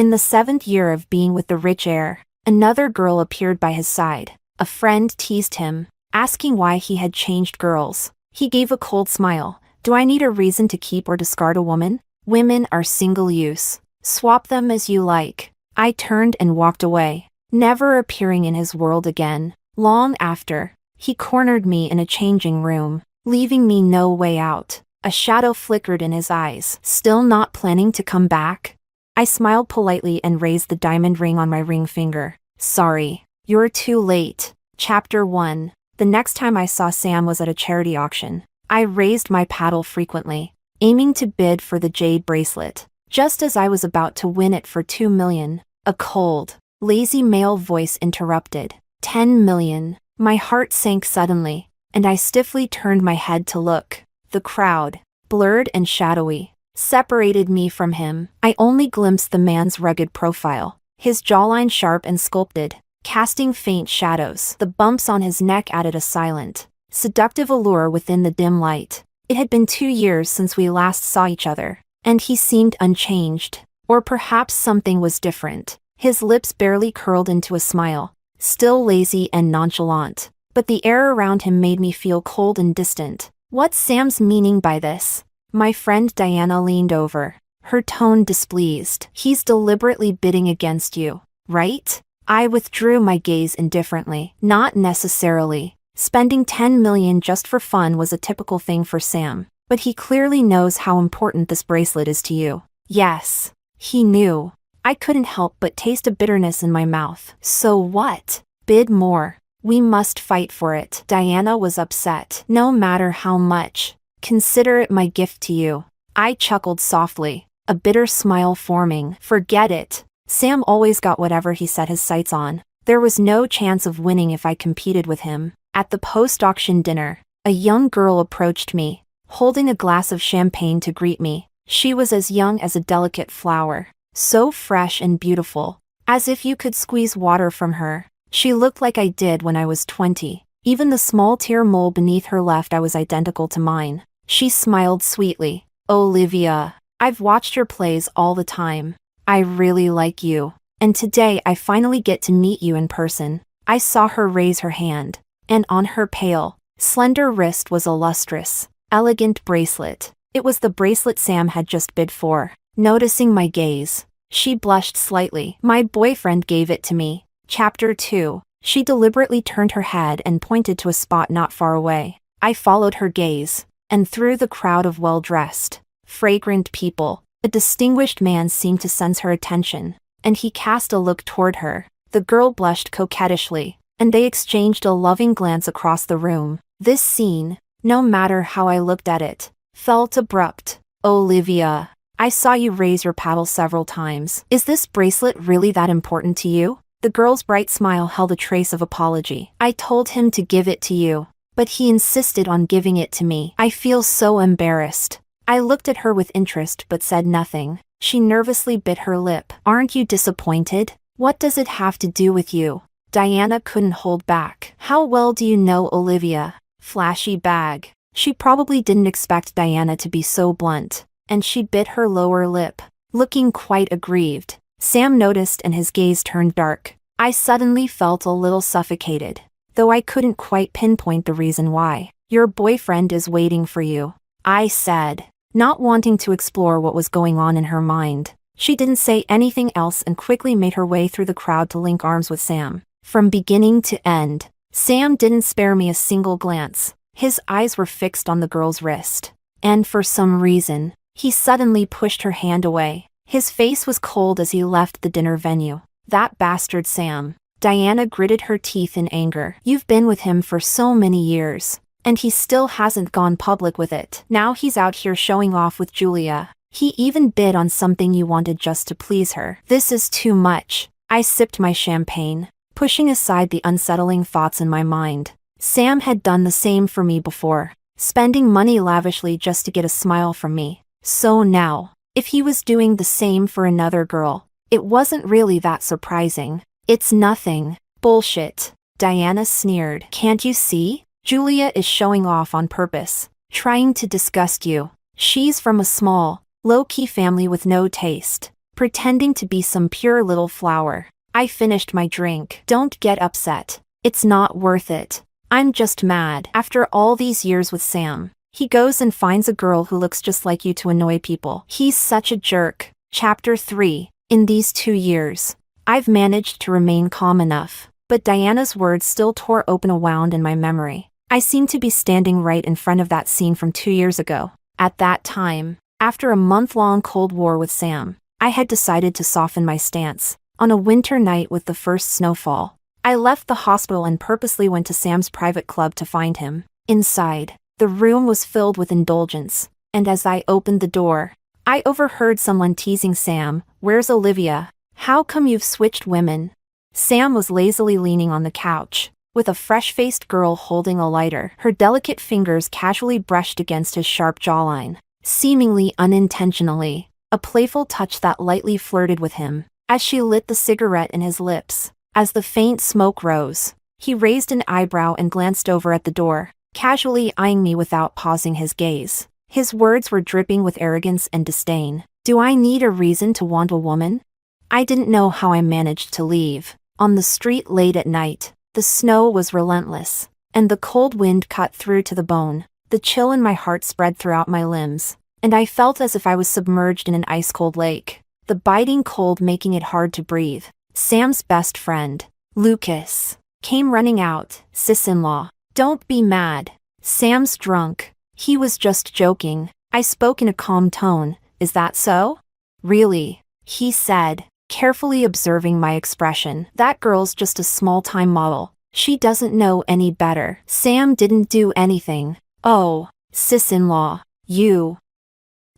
In the 7th year of being with the rich heir, another girl appeared by his side. A friend teased him, asking why he had changed girls. He gave a cold smile. Do I need a reason to keep or discard a woman? Women are single use. Swap them as you like. I turned and walked away, never appearing in his world again. Long after, he cornered me in a changing room, leaving me no way out. A shadow flickered in his eyes. Still not planning to come back? I smiled politely and raised the diamond ring on my ring finger. Sorry, you're too late. Chapter 1. The next time I saw Sam was at a charity auction. I raised my paddle frequently, aiming to bid for the jade bracelet. Just as I was about to win it for 2 million, a cold, lazy male voice interrupted. 10 million. My heart sank suddenly, and I stiffly turned my head to look. The crowd, blurred and shadowy, separated me from him. I only glimpsed the man's rugged profile, his jawline sharp and sculpted, casting faint shadows. The bumps on his neck added a silent, seductive allure within the dim light. It had been 2 years since we last saw each other, and he seemed unchanged. Or perhaps something was different. His lips barely curled into a smile, still lazy and nonchalant, but the air around him made me feel cold and distant. What's Sam's meaning by this? My friend Diana leaned over, her tone displeased. He's deliberately bidding against you, right? I withdrew my gaze indifferently. Not necessarily. Spending 10 million just for fun was a typical thing for Sam, but he clearly knows how important this bracelet is to you. Yes, he knew. I couldn't help but taste a bitterness in my mouth. So what? Bid more. We must fight for it. Diana was upset. No matter how much. Consider it my gift to you. I chuckled softly, a bitter smile forming. Forget it. Sam always got whatever he set his sights on. There was no chance of winning if I competed with him. At the post-auction dinner, a young girl approached me, holding a glass of champagne to greet me. She was as young as a delicate flower, so fresh and beautiful, as if you could squeeze water from her. She looked like I did when I was 20. Even the small tear mole beneath her left eye was identical to mine. She smiled sweetly. Olivia, I've watched your plays all the time. I really like you. And today I finally get to meet you in person. I saw her raise her hand, and on her pale, slender wrist was a lustrous, elegant bracelet. It was the bracelet Sam had just bid for. Noticing my gaze, she blushed slightly. My boyfriend gave it to me. Chapter 2. She deliberately turned her head and pointed to a spot not far away. I followed her gaze, and through the crowd of well-dressed, fragrant people, a distinguished man seemed to sense her attention, and he cast a look toward her. The girl blushed coquettishly, and they exchanged a loving glance across the room. This scene, no matter how I looked at it, felt abrupt. Olivia, I saw you raise your paddle several times. Is this bracelet really that important to you? The girl's bright smile held a trace of apology. I told him to give it to you, but he insisted on giving it to me. I feel so embarrassed. I looked at her with interest but said nothing. She nervously bit her lip. Aren't you disappointed? What does it have to do with you? Diana couldn't hold back. How well do you know Olivia? Flashy bag. She probably didn't expect Diana to be so blunt, and she bit her lower lip, looking quite aggrieved. Sam noticed and his gaze turned dark. I suddenly felt a little suffocated, though I couldn't quite pinpoint the reason why. Your boyfriend is waiting for you, I said, not wanting to explore what was going on in her mind. She didn't say anything else and quickly made her way through the crowd to link arms with Sam. From beginning to end, Sam didn't spare me a single glance. His eyes were fixed on the girl's wrist, and for some reason, he suddenly pushed her hand away. His face was cold as he left the dinner venue. That bastard Sam. Diana gritted her teeth in anger. You've been with him for so many years, and he still hasn't gone public with it. Now he's out here showing off with Julia. He even bid on something you wanted just to please her. This is too much. I sipped my champagne, pushing aside the unsettling thoughts in my mind. Sam had done the same for me before, spending money lavishly just to get a smile from me. So now, if he was doing the same for another girl, it wasn't really that surprising. It's nothing. Bullshit. Diana sneered. Can't you see? Julia is showing off on purpose, trying to disgust you. She's from a small, low-key family with no taste. pretending to be some pure little flower. I finished my drink. Don't get upset. It's not worth it. I'm just mad. After all these years with Sam, he goes and finds a girl who looks just like you to annoy people. He's such a jerk. Chapter 3. In these 2 years, I've managed to remain calm enough, but Diana's words still tore open a wound in my memory. I seemed to be standing right in front of that scene from 2 years ago. At that time, after a month-long Cold War with Sam, I had decided to soften my stance. On a winter night with the first snowfall, I left the hospital and purposely went to Sam's private club to find him. Inside, the room was filled with indulgence, and as I opened the door, I overheard someone teasing Sam, "Where's Olivia? How come you've switched women?" Sam was lazily leaning on the couch, with a fresh-faced girl holding a lighter. Her delicate fingers casually brushed against his sharp jawline, seemingly unintentionally, a playful touch that lightly flirted with him. As she lit the cigarette in his lips, as the faint smoke rose, he raised an eyebrow and glanced over at the door, casually eyeing me without pausing his gaze. His words were dripping with arrogance and disdain. Do I need a reason to want a woman? I didn't know how I managed to leave. On the street late at night, the snow was relentless, and the cold wind cut through to the bone. The chill in my heart spread throughout my limbs, and I felt as if I was submerged in an ice-cold lake, the biting cold making it hard to breathe. Sam's best friend, Lucas, came running out. "Sis-in-law, don't be mad. Sam's drunk. He was just joking." I spoke in a calm tone. "Is that so?" "Really?" he said, carefully observing my expression. "That girl's just a small-time model. She doesn't know any better. Sam didn't do anything." "Oh, sis-in-law, you."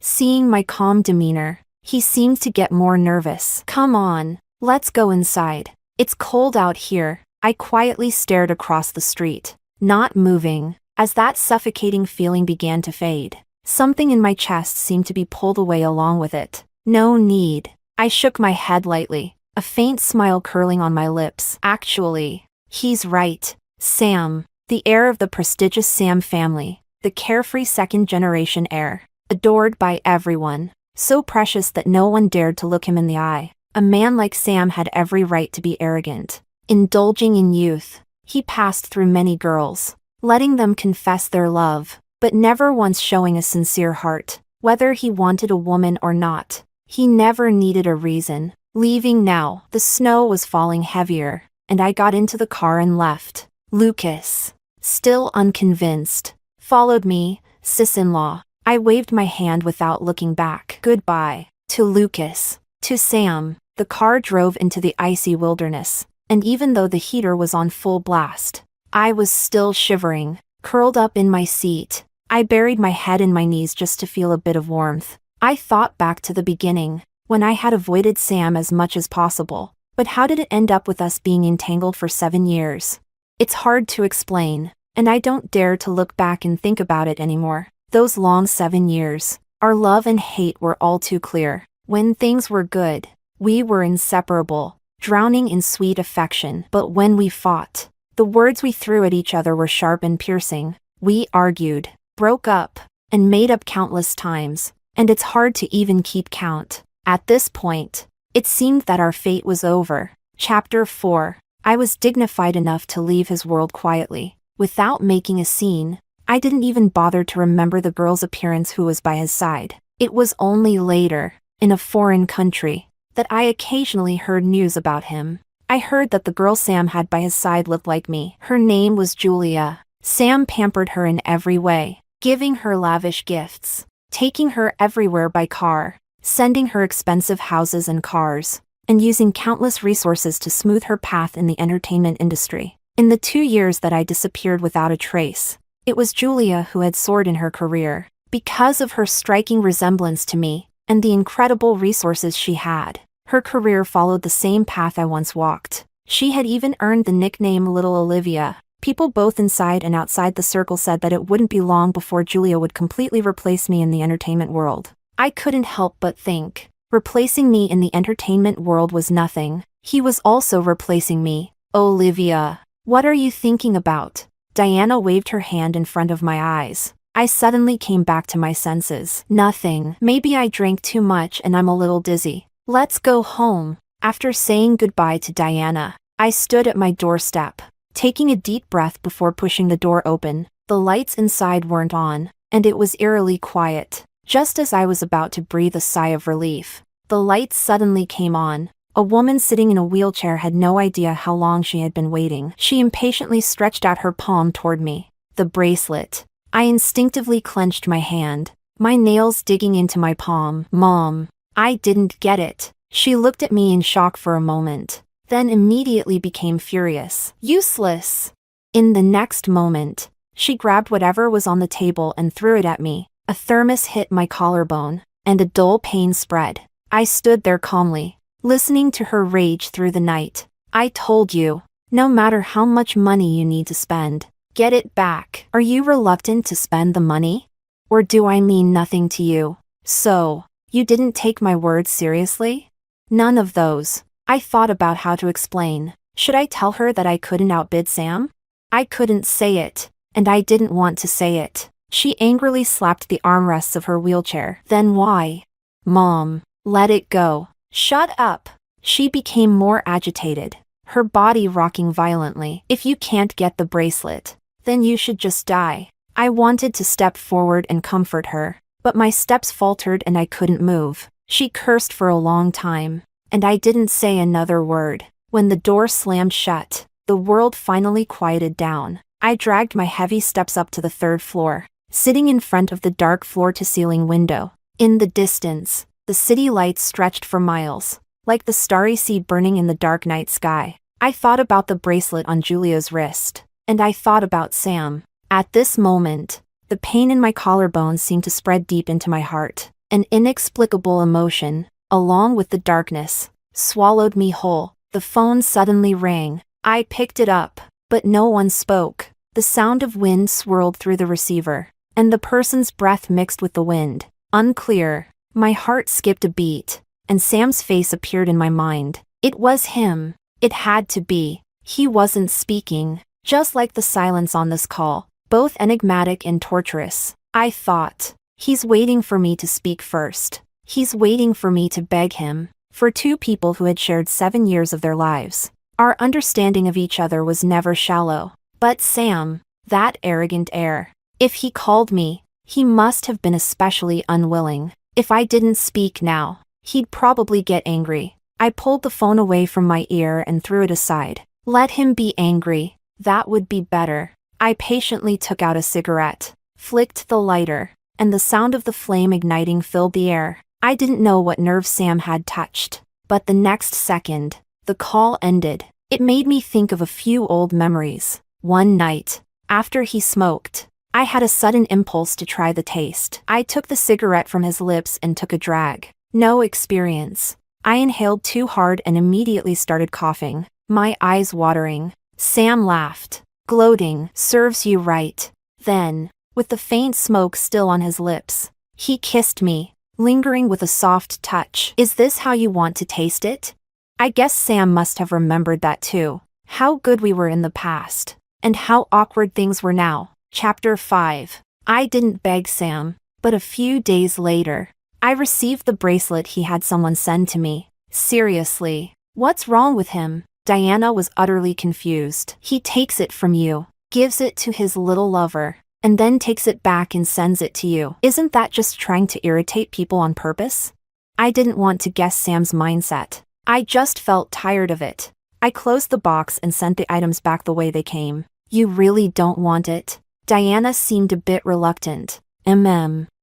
Seeing my calm demeanor, he seemed to get more nervous. "Come on, let's go inside. It's cold out here." I quietly stared across the street, not moving, as that suffocating feeling began to fade. Something in my chest seemed to be pulled away along with it. "No need." I shook my head lightly, a faint smile curling on my lips. "Actually, he's right. Sam, the heir of the prestigious Sam family, the carefree second-generation heir, adored by everyone, so precious that no one dared to look him in the eye. A man like Sam had every right to be arrogant, indulging in youth. He passed through many girls, letting them confess their love, but never once showing a sincere heart. Whether he wanted a woman or not, he never needed a reason. Leaving now, the snow was falling heavier, and I got into the car and left. Lucas, still unconvinced, followed me. "Sis-in-law." I waved my hand without looking back. "Goodbye." To Lucas. To Sam. The car drove into the icy wilderness, and even though the heater was on full blast, I was still shivering, curled up in my seat. I buried my head in my knees just to feel a bit of warmth. I thought back to the beginning, when I had avoided Sam as much as possible. But how did it end up with us being entangled for 7 years? It's hard to explain, and I don't dare to look back and think about it anymore. Those long 7 years, our love and hate were all too clear. When things were good, we were inseparable, drowning in sweet affection. But when we fought, the words we threw at each other were sharp and piercing. We argued, broke up, and made up countless times, and it's hard to even keep count. At this point, it seemed that our fate was over. Chapter 4. I was dignified enough to leave his world quietly, without making a scene. I didn't even bother to remember the girl's appearance who was by his side. It was only later, in a foreign country, that I occasionally heard news about him. I heard that the girl Sam had by his side looked like me. Her name was Julia. Sam pampered her in every way, giving her lavish gifts, taking her everywhere by car, sending her expensive houses and cars, and using countless resources to smooth her path in the entertainment industry. In the 2 years that I disappeared without a trace, it was Julia who had soared in her career, because of her striking resemblance to me, and the incredible resources she had. Her career followed the same path I once walked. She had even earned the nickname Little Olivia. People both inside and outside the circle said that it wouldn't be long before Julia would completely replace me in the entertainment world. I couldn't help but think, replacing me in the entertainment world was nothing. He was also replacing me. "Olivia, what are you thinking about?" Diana waved her hand in front of my eyes. I suddenly came back to my senses. "Nothing. Maybe I drank too much and I'm a little dizzy." Let's go home. After saying goodbye to Diana, I stood at my doorstep, taking a deep breath before pushing the door open. The lights inside weren't on, and it was eerily quiet. Just as I was about to breathe a sigh of relief, the lights suddenly came on. A woman sitting in a wheelchair had no idea how long she had been waiting. She impatiently stretched out her palm toward me. The bracelet. I instinctively clenched my hand, my nails digging into my palm. Mom. I didn't get it. She looked at me in shock for a moment, then immediately became furious. Useless. In the next moment, she grabbed whatever was on the table and threw it at me. A thermos hit my collarbone, and a dull pain spread. I stood there calmly, listening to her rage through the night. I told you, no matter how much money you need to spend, get it back. Are you reluctant to spend the money? Or do I mean nothing to you? So, you didn't take my words seriously? None of those. I thought about how to explain. Should I tell her that I couldn't outbid Sam? I couldn't say it, and I didn't want to say it. She angrily slapped the armrests of her wheelchair. Then why? Mom, let it go. Shut up. She became more agitated, her body rocking violently. If you can't get the bracelet, then you should just die. I wanted to step forward and comfort her, but my steps faltered and I couldn't move. She cursed for a long time, and I didn't say another word. When the door slammed shut, the world finally quieted down. I dragged my heavy steps up to the third floor, sitting in front of the dark floor-to-ceiling window. In the distance, the city lights stretched for miles, like the starry sea burning in the dark night sky. I thought about the bracelet on Julia's wrist, and I thought about Sam. At this moment, the pain in my collarbone seemed to spread deep into my heart. An inexplicable emotion, along with the darkness, swallowed me whole. The phone suddenly rang. I picked it up, but no one spoke. The sound of wind swirled through the receiver, and the person's breath mixed with the wind. Unclear. My heart skipped a beat, and Sam's face appeared in my mind. It was him. It had to be. He wasn't speaking, just like the silence on this call, both enigmatic and torturous. I thought, he's waiting for me to speak first. He's waiting for me to beg him. For two people who had shared 7 years of their lives, our understanding of each other was never shallow. But Sam, that arrogant air. If he called me, he must have been especially unwilling. If I didn't speak now, he'd probably get angry. I pulled the phone away from my ear and threw it aside. Let him be angry. That would be better. I patiently took out a cigarette, flicked the lighter, and the sound of the flame igniting filled the air. I didn't know what nerve Sam had touched, but the next second, the call ended. It made me think of a few old memories. One night, after he smoked, I had a sudden impulse to try the taste. I took the cigarette from his lips and took a drag. No experience. I inhaled too hard and immediately started coughing, my eyes watering. Sam laughed, gloating. Serves you right. Then, with the faint smoke still on his lips, he kissed me, lingering with a soft touch. Is this how you want to taste it? I guess Sam must have remembered that too. How good we were in the past, and how awkward things were now. Chapter 5. I didn't beg Sam, but a few days later, I received the bracelet he had someone send to me. Seriously, what's wrong with him? Diana was utterly confused. He takes it from you, gives it to his little lover, and then takes it back and sends it to you. Isn't that just trying to irritate people on purpose? I didn't want to guess Sam's mindset. I just felt tired of it. I closed the box and sent the items back the way they came. You really don't want it? Diana seemed a bit reluctant.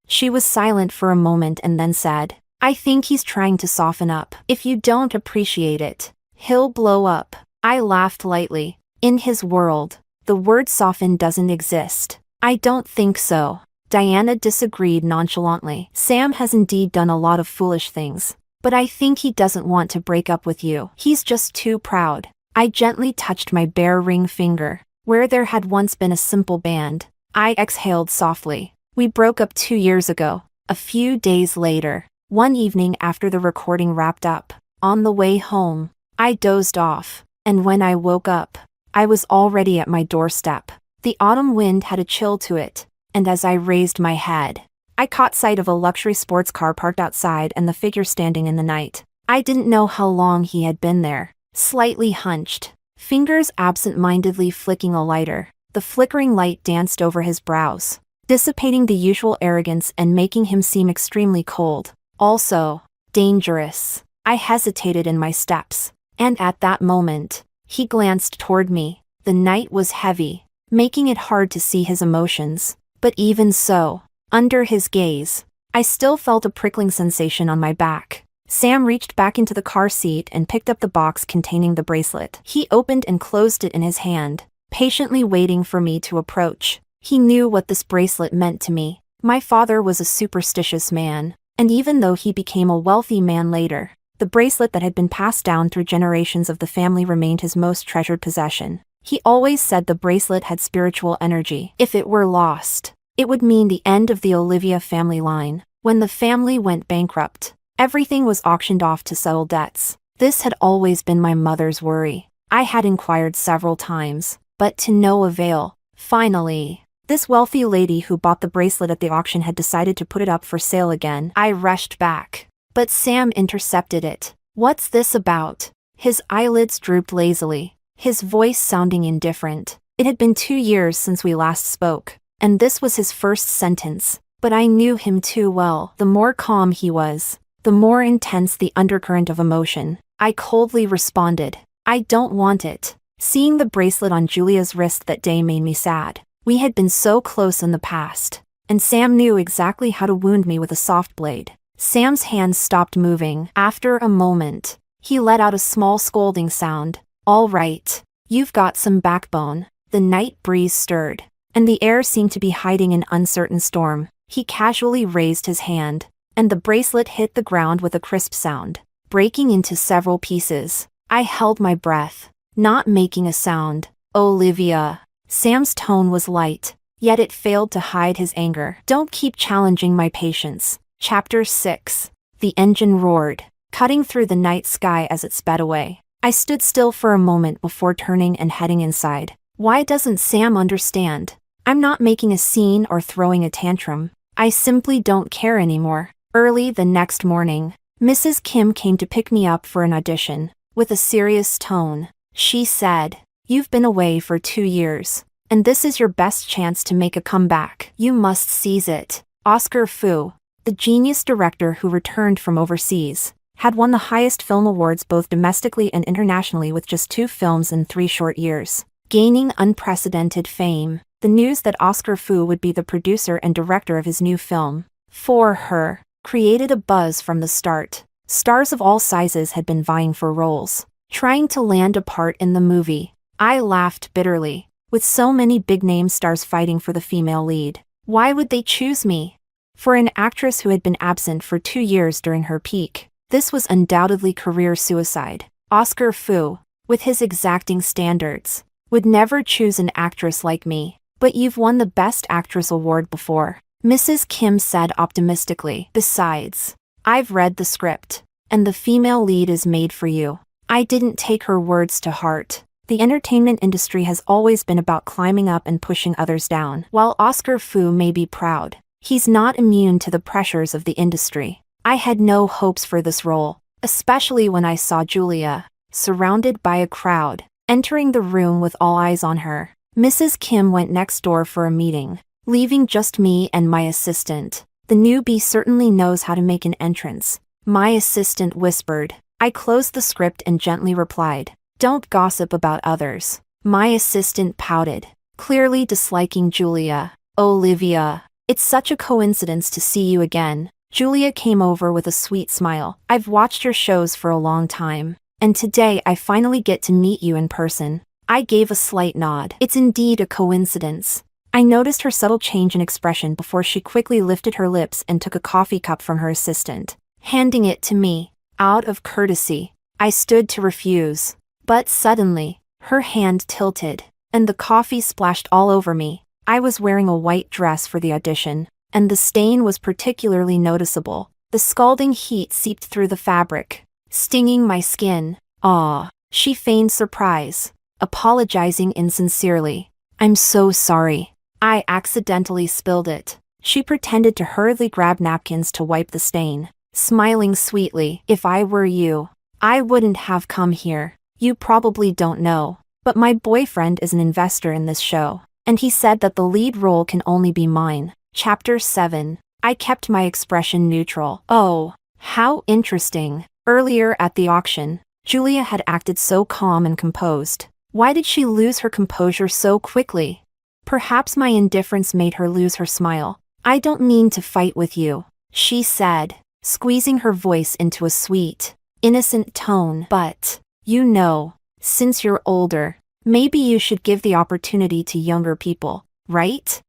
She was silent for a moment and then said, I think he's trying to soften up. If you don't appreciate it, he'll blow up. I laughed lightly. In his world, the word soften doesn't exist. I don't think so. Diana disagreed nonchalantly. Sam has indeed done a lot of foolish things, but I think he doesn't want to break up with you. He's just too proud. I gently touched my bare ring finger, where there had once been a simple band. I exhaled softly. We broke up 2 years ago. A few days later, one evening after the recording wrapped up, on the way home, I dozed off, and when I woke up, I was already at my doorstep. The autumn wind had a chill to it, and as I raised my head, I caught sight of a luxury sports car parked outside and the figure standing in the night. I didn't know how long he had been there. Slightly hunched, fingers absent-mindedly flicking a lighter, the flickering light danced over his brows, dissipating the usual arrogance and making him seem extremely cold. Also, dangerous. I hesitated in my steps, and at that moment, he glanced toward me. The night was heavy, making it hard to see his emotions, but even so, under his gaze, I still felt a prickling sensation on my back. Sam reached back into the car seat and picked up the box containing the bracelet. He opened and closed it in his hand, patiently waiting for me to approach. He knew what this bracelet meant to me. My father was a superstitious man, and even though he became a wealthy man later, the bracelet that had been passed down through generations of the family remained his most treasured possession. He always said the bracelet had spiritual energy. If it were lost, it would mean the end of the Olivia family line. When the family went bankrupt, everything was auctioned off to settle debts. This had always been my mother's worry. I had inquired several times, but to no avail. Finally, this wealthy lady who bought the bracelet at the auction had decided to put it up for sale again. I rushed back, but Sam intercepted it. "What's this about?" His eyelids drooped lazily, his voice sounding indifferent. It had been 2 years since we last spoke, and this was his first sentence, but I knew him too well. The more calm he was, the more intense the undercurrent of emotion. I coldly responded, "I don't want it." Seeing the bracelet on Julia's wrist that day made me sad. We had been so close in the past, and Sam knew exactly how to wound me with a soft blade. Sam's hands stopped moving. After a moment, he let out a small scolding sound. "All right, you've got some backbone." The night breeze stirred, and the air seemed to be hiding an uncertain storm. He casually raised his hand, and the bracelet hit the ground with a crisp sound, breaking into several pieces. I held my breath, not making a sound. "Olivia." Sam's tone was light, yet it failed to hide his anger. "Don't keep challenging my patience." Chapter 6. The engine roared, cutting through the night sky as it sped away. I stood still for a moment before turning and heading inside. Why doesn't Sam understand? I'm not making a scene or throwing a tantrum. I simply don't care anymore. Early the next morning, Mrs. Kim came to pick me up for an audition. With a serious tone, she said, "You've been away for 2 years, and this is your best chance to make a comeback. You must seize it." Oscar Fu, the genius director who returned from overseas, had won the highest film awards both domestically and internationally with just 2 films in 3 short years, gaining unprecedented fame. The news that Oscar Fu would be the producer and director of his new film, For Her, created a buzz from the start. Stars of all sizes had been vying for roles, trying to land a part in the movie. I laughed bitterly. With so many big-name stars fighting for the female lead, why would they choose me? For an actress who had been absent for 2 years during her peak, this was undoubtedly career suicide. Oscar Fu, with his exacting standards, would never choose an actress like me. "But you've won the Best Actress award before," Mrs. Kim said optimistically. "Besides, I've read the script, and the female lead is made for you." I didn't take her words to heart. The entertainment industry has always been about climbing up and pushing others down. While Oscar Fu may be proud, he's not immune to the pressures of the industry. I had no hopes for this role, especially when I saw Julia, surrounded by a crowd, entering the room with all eyes on her. Mrs. Kim went next door for a meeting, leaving just me and my assistant. "The newbie certainly knows how to make an entrance," my assistant whispered. I closed the script and gently replied, "Don't gossip about others." My assistant pouted, clearly disliking Julia. "Olivia, it's such a coincidence to see you again." Julia came over with a sweet smile. "I've watched your shows for a long time, and today I finally get to meet you in person." I gave a slight nod. "It's indeed a coincidence." I noticed her subtle change in expression before she quickly lifted her lips and took a coffee cup from her assistant, handing it to me. Out of courtesy, I stood to refuse. But suddenly, her hand tilted, and the coffee splashed all over me. I was wearing a white dress for the audition, and the stain was particularly noticeable. The scalding heat seeped through the fabric, stinging my skin. "Aw," she feigned surprise, apologizing insincerely. "I'm so sorry. I accidentally spilled it." She pretended to hurriedly grab napkins to wipe the stain. smiling sweetly. If I were you, I wouldn't have come here. You probably don't know, but my boyfriend is an investor in this show, and he said that the lead role can only be mine. Chapter 7. I kept my expression neutral. Oh, how interesting. Earlier at the auction, Julia had acted so calm and composed. Why did she lose her composure so quickly? Perhaps my indifference made her lose her smile. I don't mean to fight with you, she said, squeezing her voice into a sweet, innocent tone. But, you know, since you're older, maybe you should give the opportunity to younger people, right?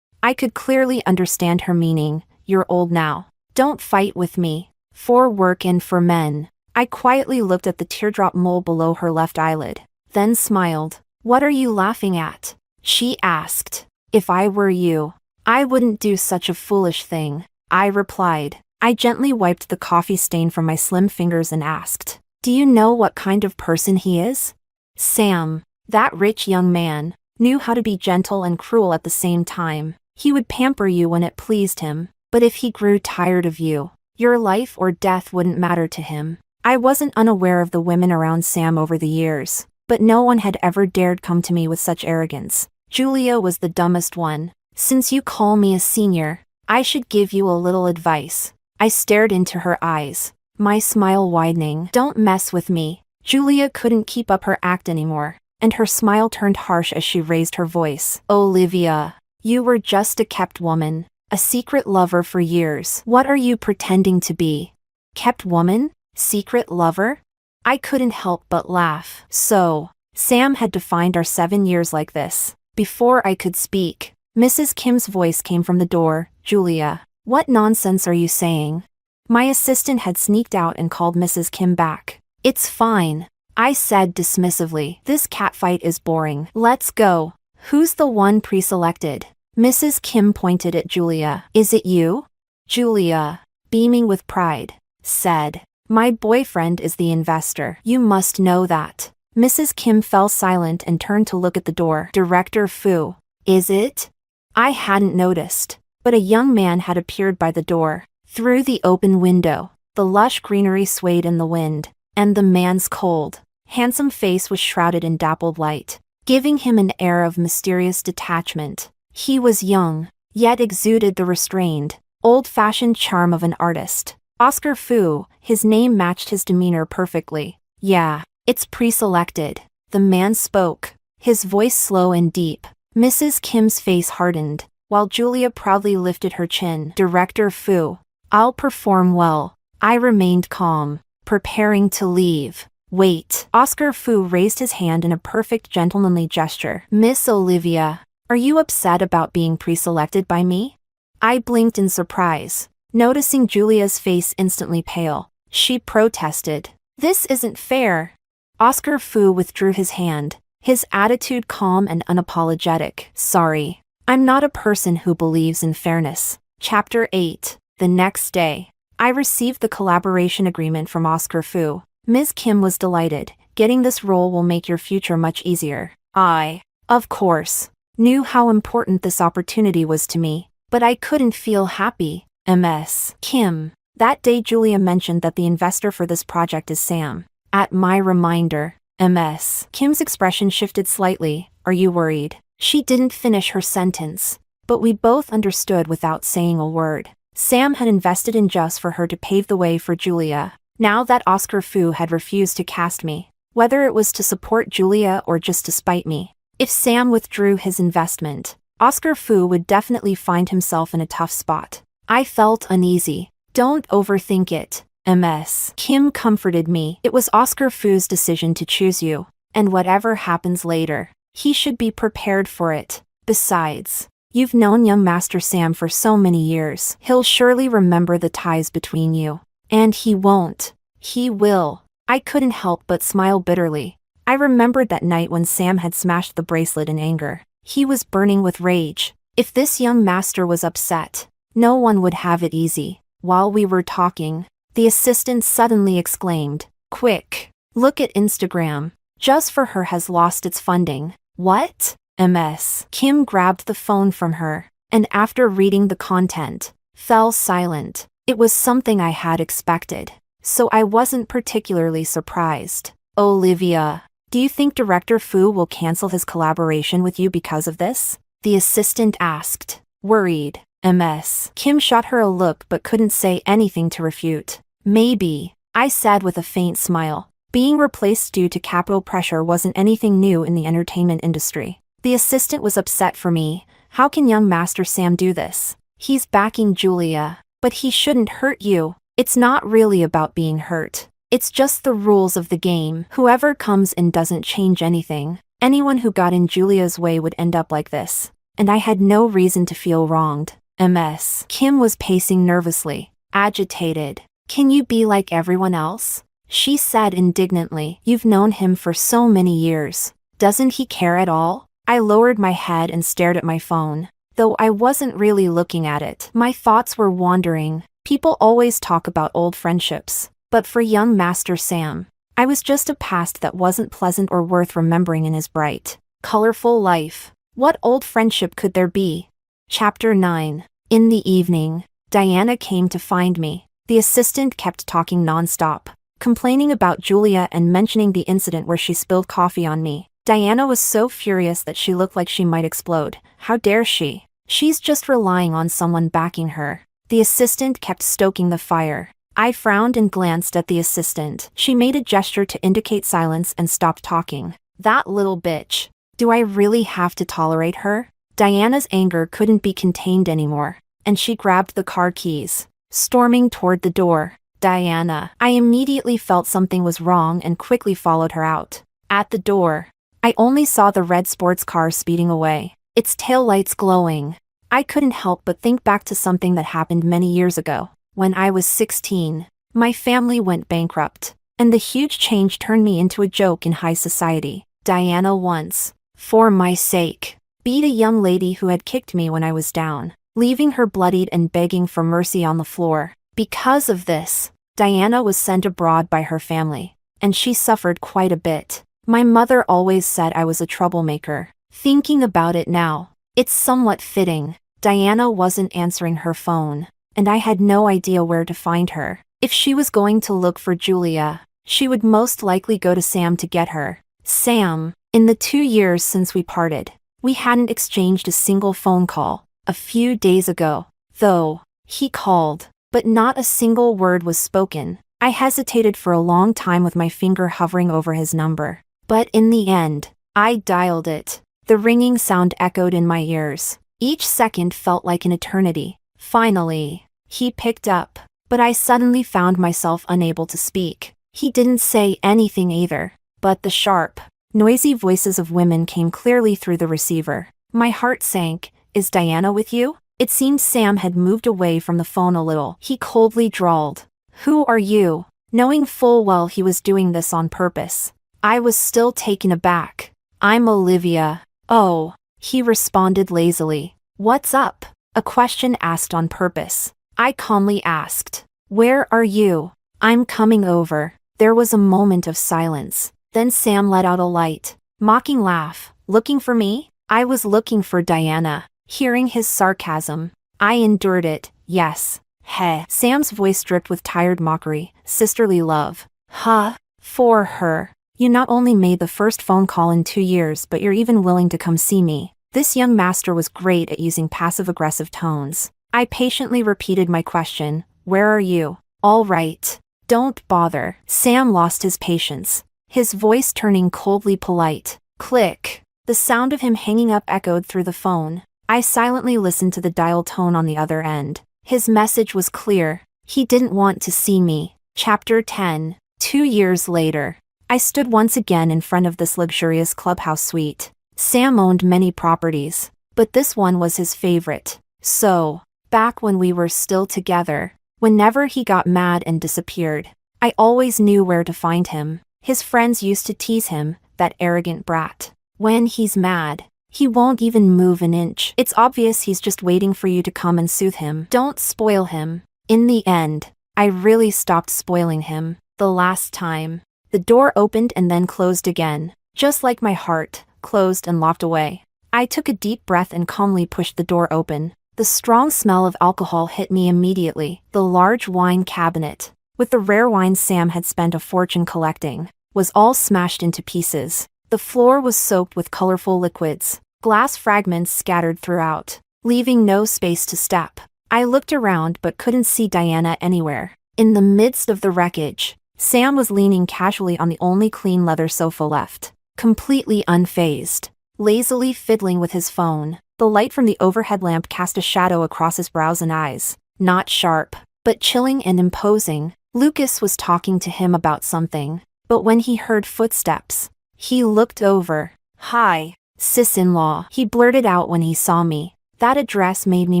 I could clearly understand her meaning. You're old now. Don't fight with me. For work and for men. I quietly looked at the teardrop mole below her left eyelid, then smiled. What are you laughing at? She asked. If I were you, I wouldn't do such a foolish thing, I replied. I gently wiped the coffee stain from my slim fingers and asked, do you know what kind of person he is? Sam, that rich young man, knew how to be gentle and cruel at the same time. He would pamper you when it pleased him, but if he grew tired of you, your life or death wouldn't matter to him. I wasn't unaware of the women around Sam over the years, but no one had ever dared come to me with such arrogance. Julia was the dumbest one. Since you call me a senior, I should give you a little advice. I stared into her eyes, my smile widening. Don't mess with me. Julia couldn't keep up her act anymore, and her smile turned harsh as she raised her voice. Olivia, you were just a kept woman, a secret lover for years. What are you pretending to be? Kept woman? Secret lover? I couldn't help but laugh. So, Sam had defined our 7 years like this. Before I could speak, Mrs. Kim's voice came from the door. Julia, what nonsense are you saying? My assistant had sneaked out and called Mrs. Kim back. It's fine, I said dismissively. This catfight is boring. Let's go. Who's the one pre-selected? Mrs. Kim pointed at Julia. Is it you? Julia, beaming with pride, said, my boyfriend is the investor. You must know that. Mrs. Kim fell silent and turned to look at the door. Director Fu. Is it? I hadn't noticed, but a young man had appeared by the door. Through the open window, the lush greenery swayed in the wind, and the man's cold, handsome face was shrouded in dappled light, giving him an air of mysterious detachment. He was young, yet exuded the restrained, old-fashioned charm of an artist. Oscar Fu, his name matched his demeanor perfectly. Yeah, it's pre-selected. The man spoke, his voice slow and deep. Mrs. Kim's face hardened, while Julia proudly lifted her chin. Director Fu, I'll perform well. I remained calm, preparing to leave. Wait. Oscar Fu raised his hand in a perfect gentlemanly gesture. Miss Olivia, are you upset about being pre-selected by me? I blinked in surprise, noticing Julia's face instantly pale. She protested. This isn't fair. Oscar Fu withdrew his hand, his attitude calm and unapologetic. Sorry, I'm not a person who believes in fairness. Chapter 8. The next day, I received the collaboration agreement from Oscar Fu. Ms. Kim was delighted. Getting this role will make your future much easier. I, of course, knew how important this opportunity was to me, but I couldn't feel happy. Ms. Kim. That day Julia mentioned that the investor for this project is Sam. At my reminder, Ms. Kim's expression shifted slightly. Are you worried? She didn't finish her sentence, but we both understood without saying a word. Sam had invested in just for her to pave the way for Julia. Now that Oscar Fu had refused to cast me, whether it was to support Julia or just to spite me, if Sam withdrew his investment, Oscar Fu would definitely find himself in a tough spot. I felt uneasy. Don't overthink it, Ms. Kim comforted me. It was Oscar Fu's decision to choose you, and whatever happens later, he should be prepared for it. Besides, you've known young Master Sam for so many years. He'll surely remember the ties between you. And he won't. He will. I couldn't help but smile bitterly. I remembered that night when Sam had smashed the bracelet in anger. He was burning with rage. If this young master was upset, no one would have it easy. While we were talking, the assistant suddenly exclaimed, Quick, look at Instagram. Just for Her has lost its funding. What? Ms. Kim grabbed the phone from her, and after reading the content, fell silent. It was something I had expected, so I wasn't particularly surprised. Olivia, do you think Director Fu will cancel his collaboration with you because of this? The assistant asked, worried. Ms. Kim shot her a look but couldn't say anything to refute. Maybe, I said with a faint smile. Being replaced due to capital pressure wasn't anything new in the entertainment industry. The assistant was upset for me. How can young Master Sam do this? He's backing Julia, but he shouldn't hurt you. It's not really about being hurt. It's just the rules of the game. Whoever comes in doesn't change anything. Anyone who got in Julia's way would end up like this. And I had no reason to feel wronged. Ms. Kim was pacing nervously, agitated. Can you be like everyone else? She said indignantly. You've known him for so many years. Doesn't he care at all? I lowered my head and stared at my phone. Though I wasn't really looking at it, my thoughts were wandering. People always talk about old friendships. But for young Master Sam, I was just a past that wasn't pleasant or worth remembering in his bright, colorful life. What old friendship could there be? Chapter 9. In the evening, Diana came to find me. The assistant kept talking nonstop, complaining about Julia and mentioning the incident where she spilled coffee on me. Diana was so furious that she looked like she might explode. How dare she? She's just relying on someone backing her. The assistant kept stoking the fire. I frowned and glanced at the assistant. She made a gesture to indicate silence and stopped talking. That little bitch. Do I really have to tolerate her? Diana's anger couldn't be contained anymore, and she grabbed the car keys, storming toward the door. Diana. I immediately felt something was wrong and quickly followed her out. At the door, I only saw the red sports car speeding away, its taillights glowing. I couldn't help but think back to something that happened many years ago. When I was 16, my family went bankrupt, and the huge change turned me into a joke in high society. Diana once, for my sake, beat a young lady who had kicked me when I was down, leaving her bloodied and begging for mercy on the floor. Because of this, Diana was sent abroad by her family, and she suffered quite a bit. My mother always said I was a troublemaker. Thinking about it now, it's somewhat fitting. Diana wasn't answering her phone, and I had no idea where to find her. If she was going to look for Julia, she would most likely go to Sam to get her. Sam, in the 2 years since we parted, we hadn't exchanged a single phone call. A few days ago, though, he called, but not a single word was spoken. I hesitated for a long time with my finger hovering over his number. But in the end, I dialed it. The ringing sound echoed in my ears. Each second felt like an eternity. Finally, he picked up, but I suddenly found myself unable to speak. He didn't say anything either, but the sharp, noisy voices of women came clearly through the receiver. My heart sank. Is Diana with you? It seemed Sam had moved away from the phone a little. He coldly drawled, "Who are you?" knowing full well he was doing this on purpose. I was still taken aback. "I'm Olivia." "Oh," he responded lazily. "What's up?" A question asked on purpose. I calmly asked, "Where are you?" "I'm coming over." There was a moment of silence. Then Sam let out a light, mocking laugh. "Looking for me?" I was looking for Diana. Hearing his sarcasm, I endured it. "Yes." "Heh." Sam's voice dripped with tired mockery. "Sisterly love." "Huh? For her. You not only made the first phone call in 2 years, but you're even willing to come see me." This young master was great at using passive-aggressive tones. I patiently repeated my question, "Where are you?" "All right. Don't bother." Sam lost his patience, his voice turning coldly polite. Click. The sound of him hanging up echoed through the phone. I silently listened to the dial tone on the other end. His message was clear. He didn't want to see me. Chapter 10. 2 years later, I stood once again in front of this luxurious clubhouse suite. Sam owned many properties, but this one was his favorite. So, back when we were still together, whenever he got mad and disappeared, I always knew where to find him. His friends used to tease him, that arrogant brat. When he's mad, he won't even move an inch. It's obvious he's just waiting for you to come and soothe him. Don't spoil him. In the end, I really stopped spoiling him. The last time. The door opened and then closed again, just like my heart, closed and locked away. I took a deep breath and calmly pushed the door open. The strong smell of alcohol hit me immediately. The large wine cabinet, with the rare wines Sam had spent a fortune collecting, was all smashed into pieces. The floor was soaked with colorful liquids, glass fragments scattered throughout, leaving no space to step. I looked around but couldn't see Diana anywhere. In the midst of the wreckage, Sam was leaning casually on the only clean leather sofa left, completely unfazed, lazily fiddling with his phone. The light from the overhead lamp cast a shadow across his brows and eyes, not sharp, but chilling and imposing. Lucas was talking to him about something, but when he heard footsteps, he looked over. "Hi, sis-in-law," he blurted out when he saw me. That address made me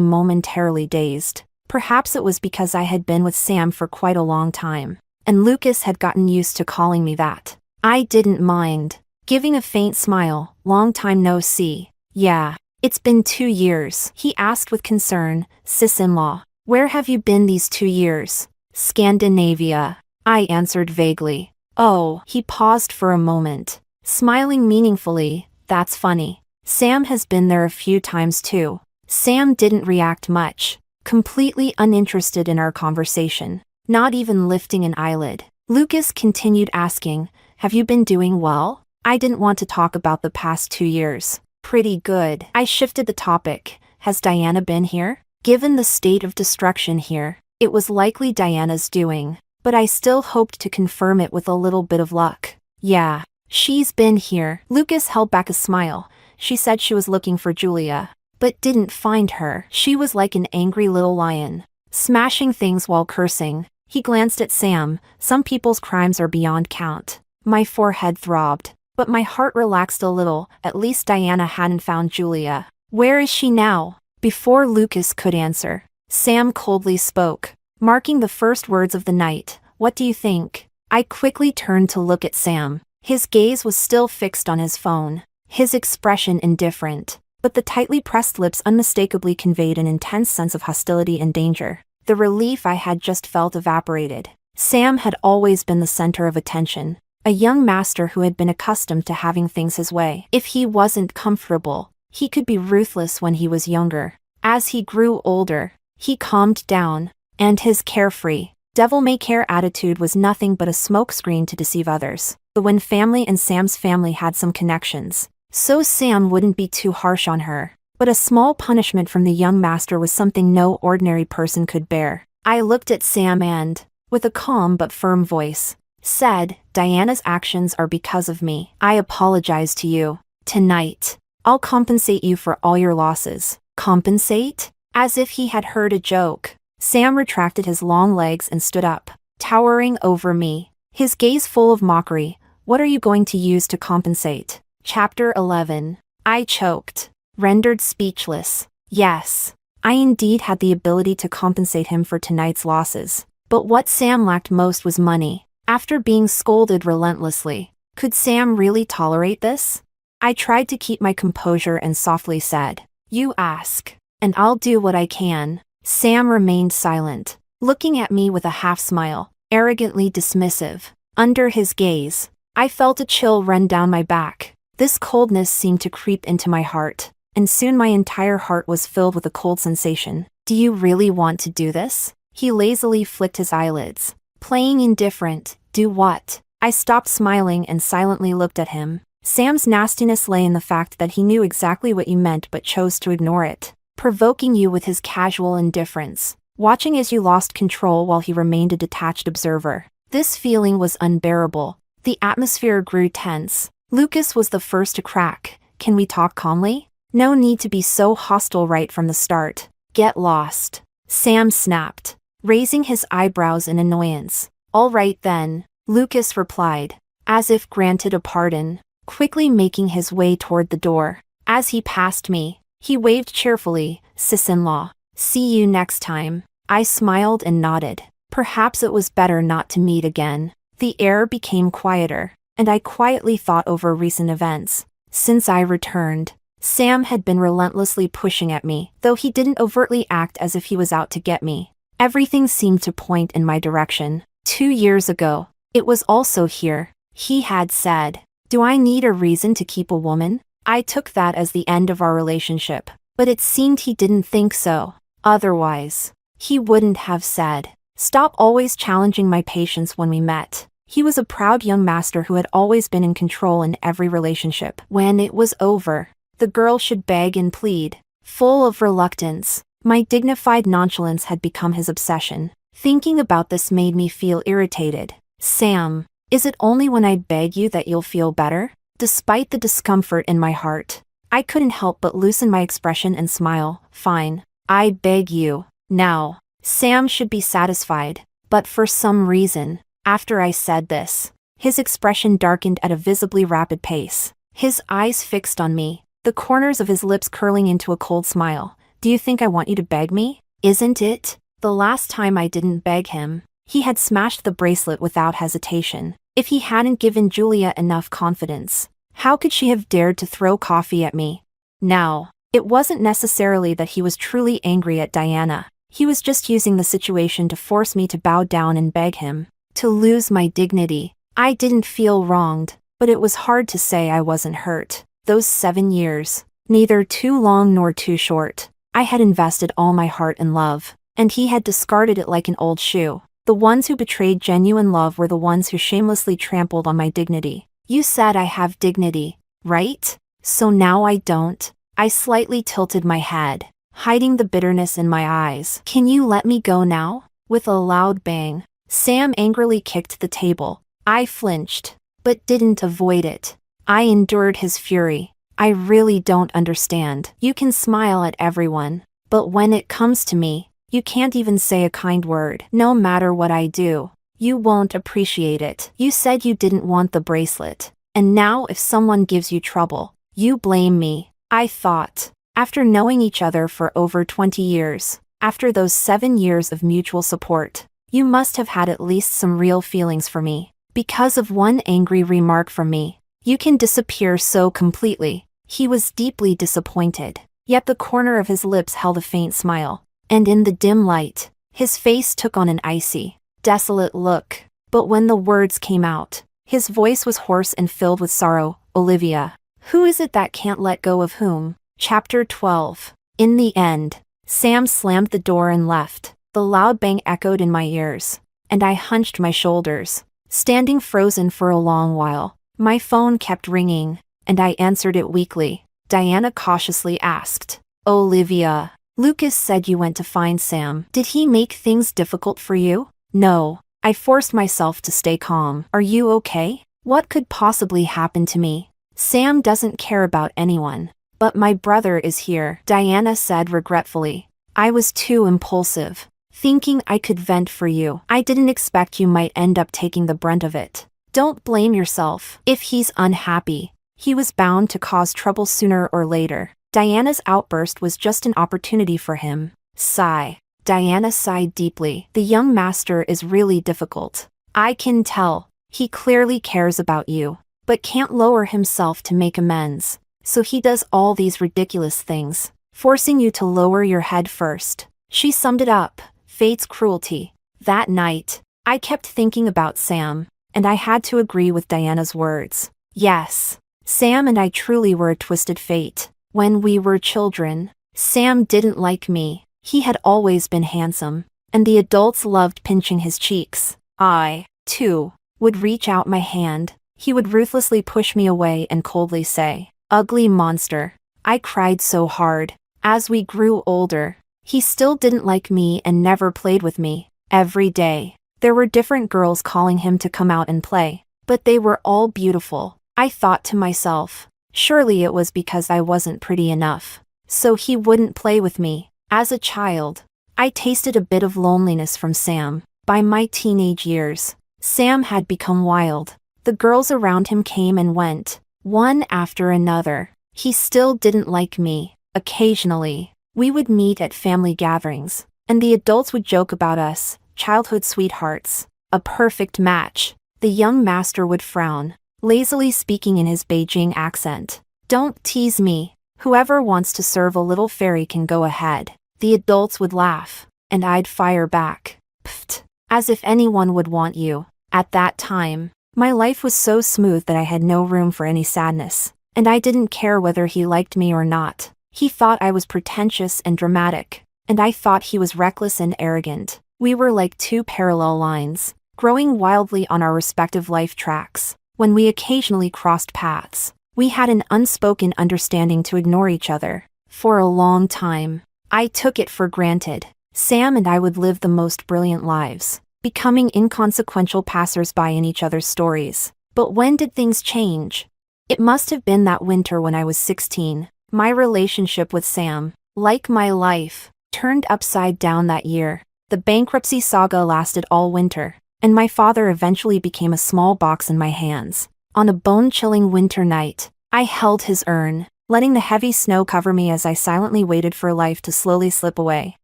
momentarily dazed. Perhaps it was because I had been with Sam for quite a long time, and Lucas had gotten used to calling me that. I didn't mind, giving a faint smile. "Long time no see." "Yeah, it's been 2 years," he asked with concern. "Sis-in-law, where have you been these 2 years?" "Scandinavia," I answered vaguely. "Oh," he paused for a moment, smiling meaningfully. "That's funny. Sam has been there a few times too." Sam didn't react much, completely uninterested in our conversation, not even lifting an eyelid. Lucas continued asking, "Have you been doing well?" I didn't want to talk about the past 2 years. "Pretty good." I shifted the topic. "Has Diana been here?" Given the state of destruction here, it was likely Diana's doing, but I still hoped to confirm it with a little bit of luck. "Yeah, she's been here." Lucas held back a smile. "She said she was looking for Julia, but didn't find her. She was like an angry little lion, smashing things while cursing." He glanced at Sam. "Some people's crimes are beyond count." My forehead throbbed, but my heart relaxed a little. At least Diana hadn't found Julia. "Where is she now?" Before Lucas could answer, Sam coldly spoke, marking the first words of the night. "What do you think?" I quickly turned to look at Sam. His gaze was still fixed on his phone, his expression indifferent, but the tightly pressed lips unmistakably conveyed an intense sense of hostility and danger. The relief I had just felt evaporated. Sam had always been the center of attention, a young master who had been accustomed to having things his way. If he wasn't comfortable, he could be ruthless when he was younger. As he grew older, he calmed down, and his carefree, devil-may-care attitude was nothing but a smokescreen to deceive others. The Wynn family and Sam's family had some connections, so Sam wouldn't be too harsh on her. But a small punishment from the young master was something no ordinary person could bear. I looked at Sam and, with a calm but firm voice, said, "Diana's actions are because of me. I apologize to you. Tonight, I'll compensate you for all your losses." Compensate? As if he had heard a joke, Sam retracted his long legs and stood up, towering over me, his gaze full of mockery. "What are you going to use to compensate?" Chapter 11. I choked, rendered speechless. Yes, I indeed had the ability to compensate him for tonight's losses. But what Sam lacked most was money. After being scolded relentlessly, could Sam really tolerate this? I tried to keep my composure and softly said, "You ask, and I'll do what I can." Sam remained silent, looking at me with a half-smile, arrogantly dismissive. Under his gaze, I felt a chill run down my back. This coldness seemed to creep into my heart, and soon my entire heart was filled with a cold sensation. "Do you really want to do this?" He lazily flicked his eyelids, playing indifferent. "Do what?" I stopped smiling and silently looked at him. Sam's nastiness lay in the fact that he knew exactly what you meant but chose to ignore it, provoking you with his casual indifference, watching as you lost control while he remained a detached observer. This feeling was unbearable. The atmosphere grew tense. Lucas was the first to crack. "Can we talk calmly? No need to be so hostile right from the start." "Get lost," Sam snapped, raising his eyebrows in annoyance. "All right then," Lucas replied, as if granted a pardon, quickly making his way toward the door. As he passed me, he waved cheerfully. "Sis-in-law, see you next time." I smiled and nodded. Perhaps it was better not to meet again. The air became quieter, and I quietly thought over recent events. Since I returned, Sam had been relentlessly pushing at me, though he didn't overtly act as if he was out to get me. Everything seemed to point in my direction. 2 years ago, it was also here. He had said, "Do I need a reason to keep a woman?" I took that as the end of our relationship, but it seemed he didn't think so. Otherwise, he wouldn't have said, "Stop always challenging my patience." When we met, he was a proud young master who had always been in control in every relationship. When it was over, the girl should beg and plead, full of reluctance. My dignified nonchalance had become his obsession. Thinking about this made me feel irritated. "Sam, is it only when I beg you that you'll feel better?" Despite the discomfort in my heart, I couldn't help but loosen my expression and smile. "Fine, I beg you. Now." Sam should be satisfied, but for some reason, after I said this, his expression darkened at a visibly rapid pace. His eyes fixed on me, the corners of his lips curling into a cold smile. "Do you think I want you to beg me? Isn't it?" The last time I didn't beg him, he had smashed the bracelet without hesitation. If he hadn't given Julia enough confidence, how could she have dared to throw coffee at me? Now, it wasn't necessarily that he was truly angry at Diana. He was just using the situation to force me to bow down and beg him, to lose my dignity. I didn't feel wronged, but it was hard to say I wasn't hurt. Those 7 years, neither too long nor too short, I had invested all my heart and love, and he had discarded it like an old shoe. The ones who betrayed genuine love were the ones who shamelessly trampled on my dignity. "You said I have dignity, right? So now I don't." I slightly tilted my head, hiding the bitterness in my eyes. "Can you let me go now?" With a loud bang, Sam angrily kicked the table. I flinched, but didn't avoid it. I endured his fury. "I really don't understand. You can smile at everyone, but when it comes to me, you can't even say a kind word. No matter what I do, you won't appreciate it. You said you didn't want the bracelet, and now if someone gives you trouble, you blame me." I thought, after knowing each other for over 20 years, after those 7 years of mutual support, you must have had at least some real feelings for me. Because of one angry remark from me, you can disappear so completely. He was deeply disappointed, yet the corner of his lips held a faint smile. And in the dim light, his face took on an icy, desolate look. But when the words came out, his voice was hoarse and filled with sorrow. "Olivia, who is it that can't let go of whom?" Chapter 12. In the end, Sam slammed the door and left. The loud bang echoed in my ears, and I hunched my shoulders, standing frozen for a long while. My phone kept ringing, and I answered it weakly. Diana cautiously asked, "Olivia, Lucas said you went to find Sam. Did he make things difficult for you?" "No." I forced myself to stay calm. "Are you okay? What could possibly happen to me?" "Sam doesn't care about anyone. But my brother is here," Diana said regretfully. "I was too impulsive, thinking I could vent for you. I didn't expect you might end up taking the brunt of it." "Don't blame yourself. If he's unhappy, he was bound to cause trouble sooner or later." Diana's outburst was just an opportunity for him. Sigh. Diana sighed deeply. "The young master is really difficult. I can tell. He clearly cares about you, but can't lower himself to make amends. So he does all these ridiculous things, forcing you to lower your head first." She summed it up. Fate's cruelty. That night, I kept thinking about Sam, and I had to agree with Diana's words. Yes, Sam and I truly were a twisted fate. When we were children, Sam didn't like me. He had always been handsome, and the adults loved pinching his cheeks. I, too, would reach out my hand. He would ruthlessly push me away and coldly say, "Ugly monster." I cried so hard. As we grew older, he still didn't like me and never played with me. Every day, there were different girls calling him to come out and play, but they were all beautiful. I thought to myself, surely it was because I wasn't pretty enough, so he wouldn't play with me. As a child, I tasted a bit of loneliness from Sam. By my teenage years, Sam had become wild. The girls around him came and went, one after another. He still didn't like me. Occasionally, we would meet at family gatherings, and the adults would joke about us, childhood sweethearts, a perfect match. The young master would frown, lazily speaking in his Beijing accent. "Don't tease me. Whoever wants to serve a little fairy can go ahead." The adults would laugh, and I'd fire back. Pfft, as if anyone would want you. At that time, my life was so smooth that I had no room for any sadness, and I didn't care whether he liked me or not. He thought I was pretentious and dramatic, and I thought he was reckless and arrogant. We were like two parallel lines, growing wildly on our respective life tracks. When we occasionally crossed paths, we had an unspoken understanding to ignore each other. For a long time, I took it for granted. Sam and I would live the most brilliant lives, becoming inconsequential passers-by in each other's stories. But when did things change? It must have been that winter when I was 16. My relationship with Sam, like my life, turned upside down that year. The bankruptcy saga lasted all winter, and my father eventually became a small box in my hands. On a bone-chilling winter night, I held his urn, letting the heavy snow cover me as I silently waited for life to slowly slip away.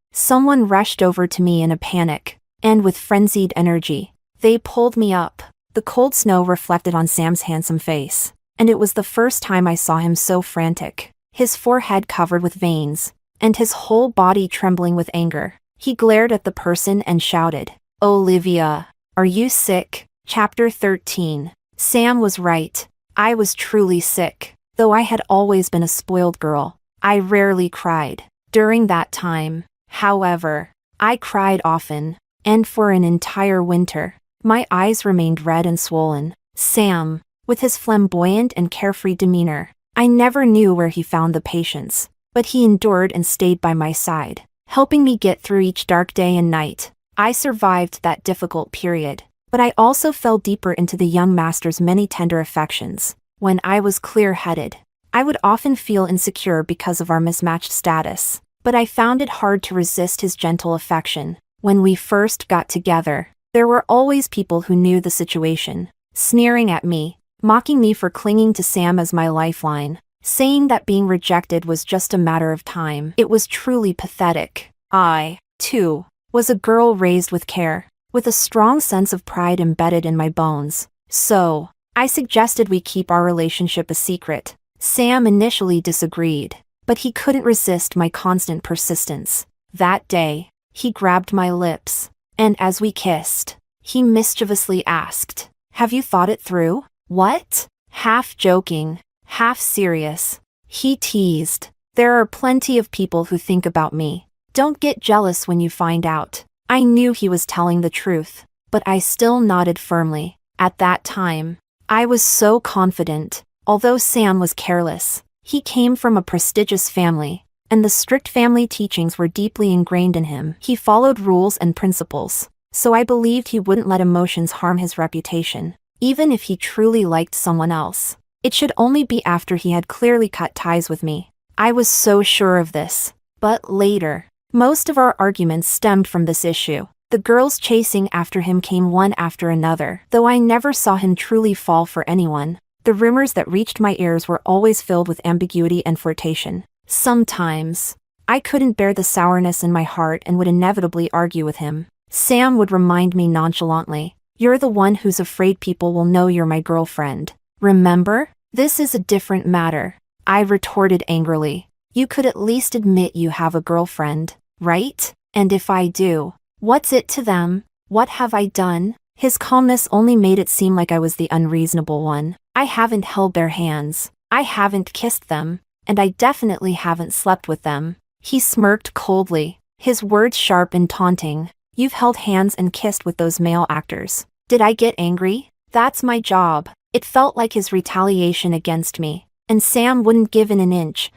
Someone rushed over to me in a panic, and with frenzied energy, they pulled me up. The cold snow reflected on Sam's handsome face, and it was the first time I saw him so frantic. His forehead covered with veins, and his whole body trembling with anger. He glared at the person and shouted, "Olivia, are you sick?" Chapter 13. Sam was right. I was truly sick. Though I had always been a spoiled girl, I rarely cried. During that time, however, I cried often, and for an entire winter. My eyes remained red and swollen. Sam, with his flamboyant and carefree demeanor, I never knew where he found the patience, but he endured and stayed by my side, helping me get through each dark day and night. I survived that difficult period, but I also fell deeper into the young master's many tender affections. When I was clear-headed, I would often feel insecure because of our mismatched status, but I found it hard to resist his gentle affection. When we first got together, there were always people who knew the situation, sneering at me, mocking me for clinging to Sam as my lifeline, saying that being rejected was just a matter of time. It was truly pathetic. I, too, was a girl raised with care, with a strong sense of pride embedded in my bones. So, I suggested we keep our relationship a secret. Sam initially disagreed, but he couldn't resist my constant persistence. That day, he grabbed my lips, and as we kissed, he mischievously asked, "Have you thought it through?" "What?" Half joking, half serious, he teased, "There are plenty of people who think about me. Don't get jealous when you find out." I knew he was telling the truth, but I still nodded firmly. At that time, I was so confident. Although Sam was careless, he came from a prestigious family, and the strict family teachings were deeply ingrained in him. He followed rules and principles, so I believed he wouldn't let emotions harm his reputation. Even if he truly liked someone else, it should only be after he had clearly cut ties with me. I was so sure of this. But later, most of our arguments stemmed from this issue. The girls chasing after him came one after another. Though I never saw him truly fall for anyone, the rumors that reached my ears were always filled with ambiguity and flirtation. Sometimes, I couldn't bear the sourness in my heart and would inevitably argue with him. Sam would remind me nonchalantly, "You're the one who's afraid people will know you're my girlfriend. Remember? This is a different matter." I retorted angrily. "You could at least admit you have a girlfriend, right? And if I do, what's it to them? What have I done?" His calmness only made it seem like I was the unreasonable one. I haven't held their hands, I haven't kissed them, and I definitely haven't slept with them. He smirked coldly, his words sharp and taunting. "You've held hands and kissed with those male actors." Did I get angry? That's my job. It felt like his retaliation against me. And Sam wouldn't give in an inch.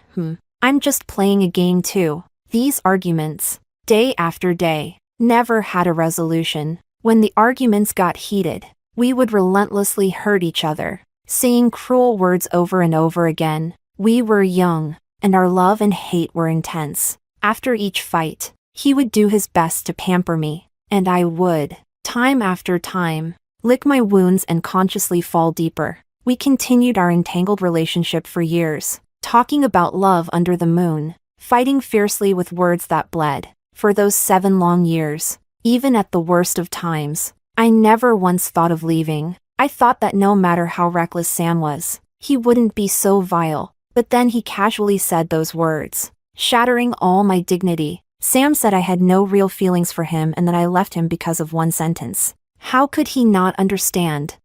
I'm just playing a game too. These arguments, day after day, never had a resolution. When the arguments got heated, we would relentlessly hurt each other, saying cruel words over and over again. We were young, and our love and hate were intense. After each fight, he would do his best to pamper me, and I would, time after time, lick my wounds and consciously fall deeper. We continued our entangled relationship for years, talking about love under the moon, fighting fiercely with words that bled. For those 7 long years, even at the worst of times, I never once thought of leaving. I thought that no matter how reckless Sam was, he wouldn't be so vile. But then he casually said those words, shattering all my dignity. Sam said I had no real feelings for him and that I left him because of one sentence. How could he not understand?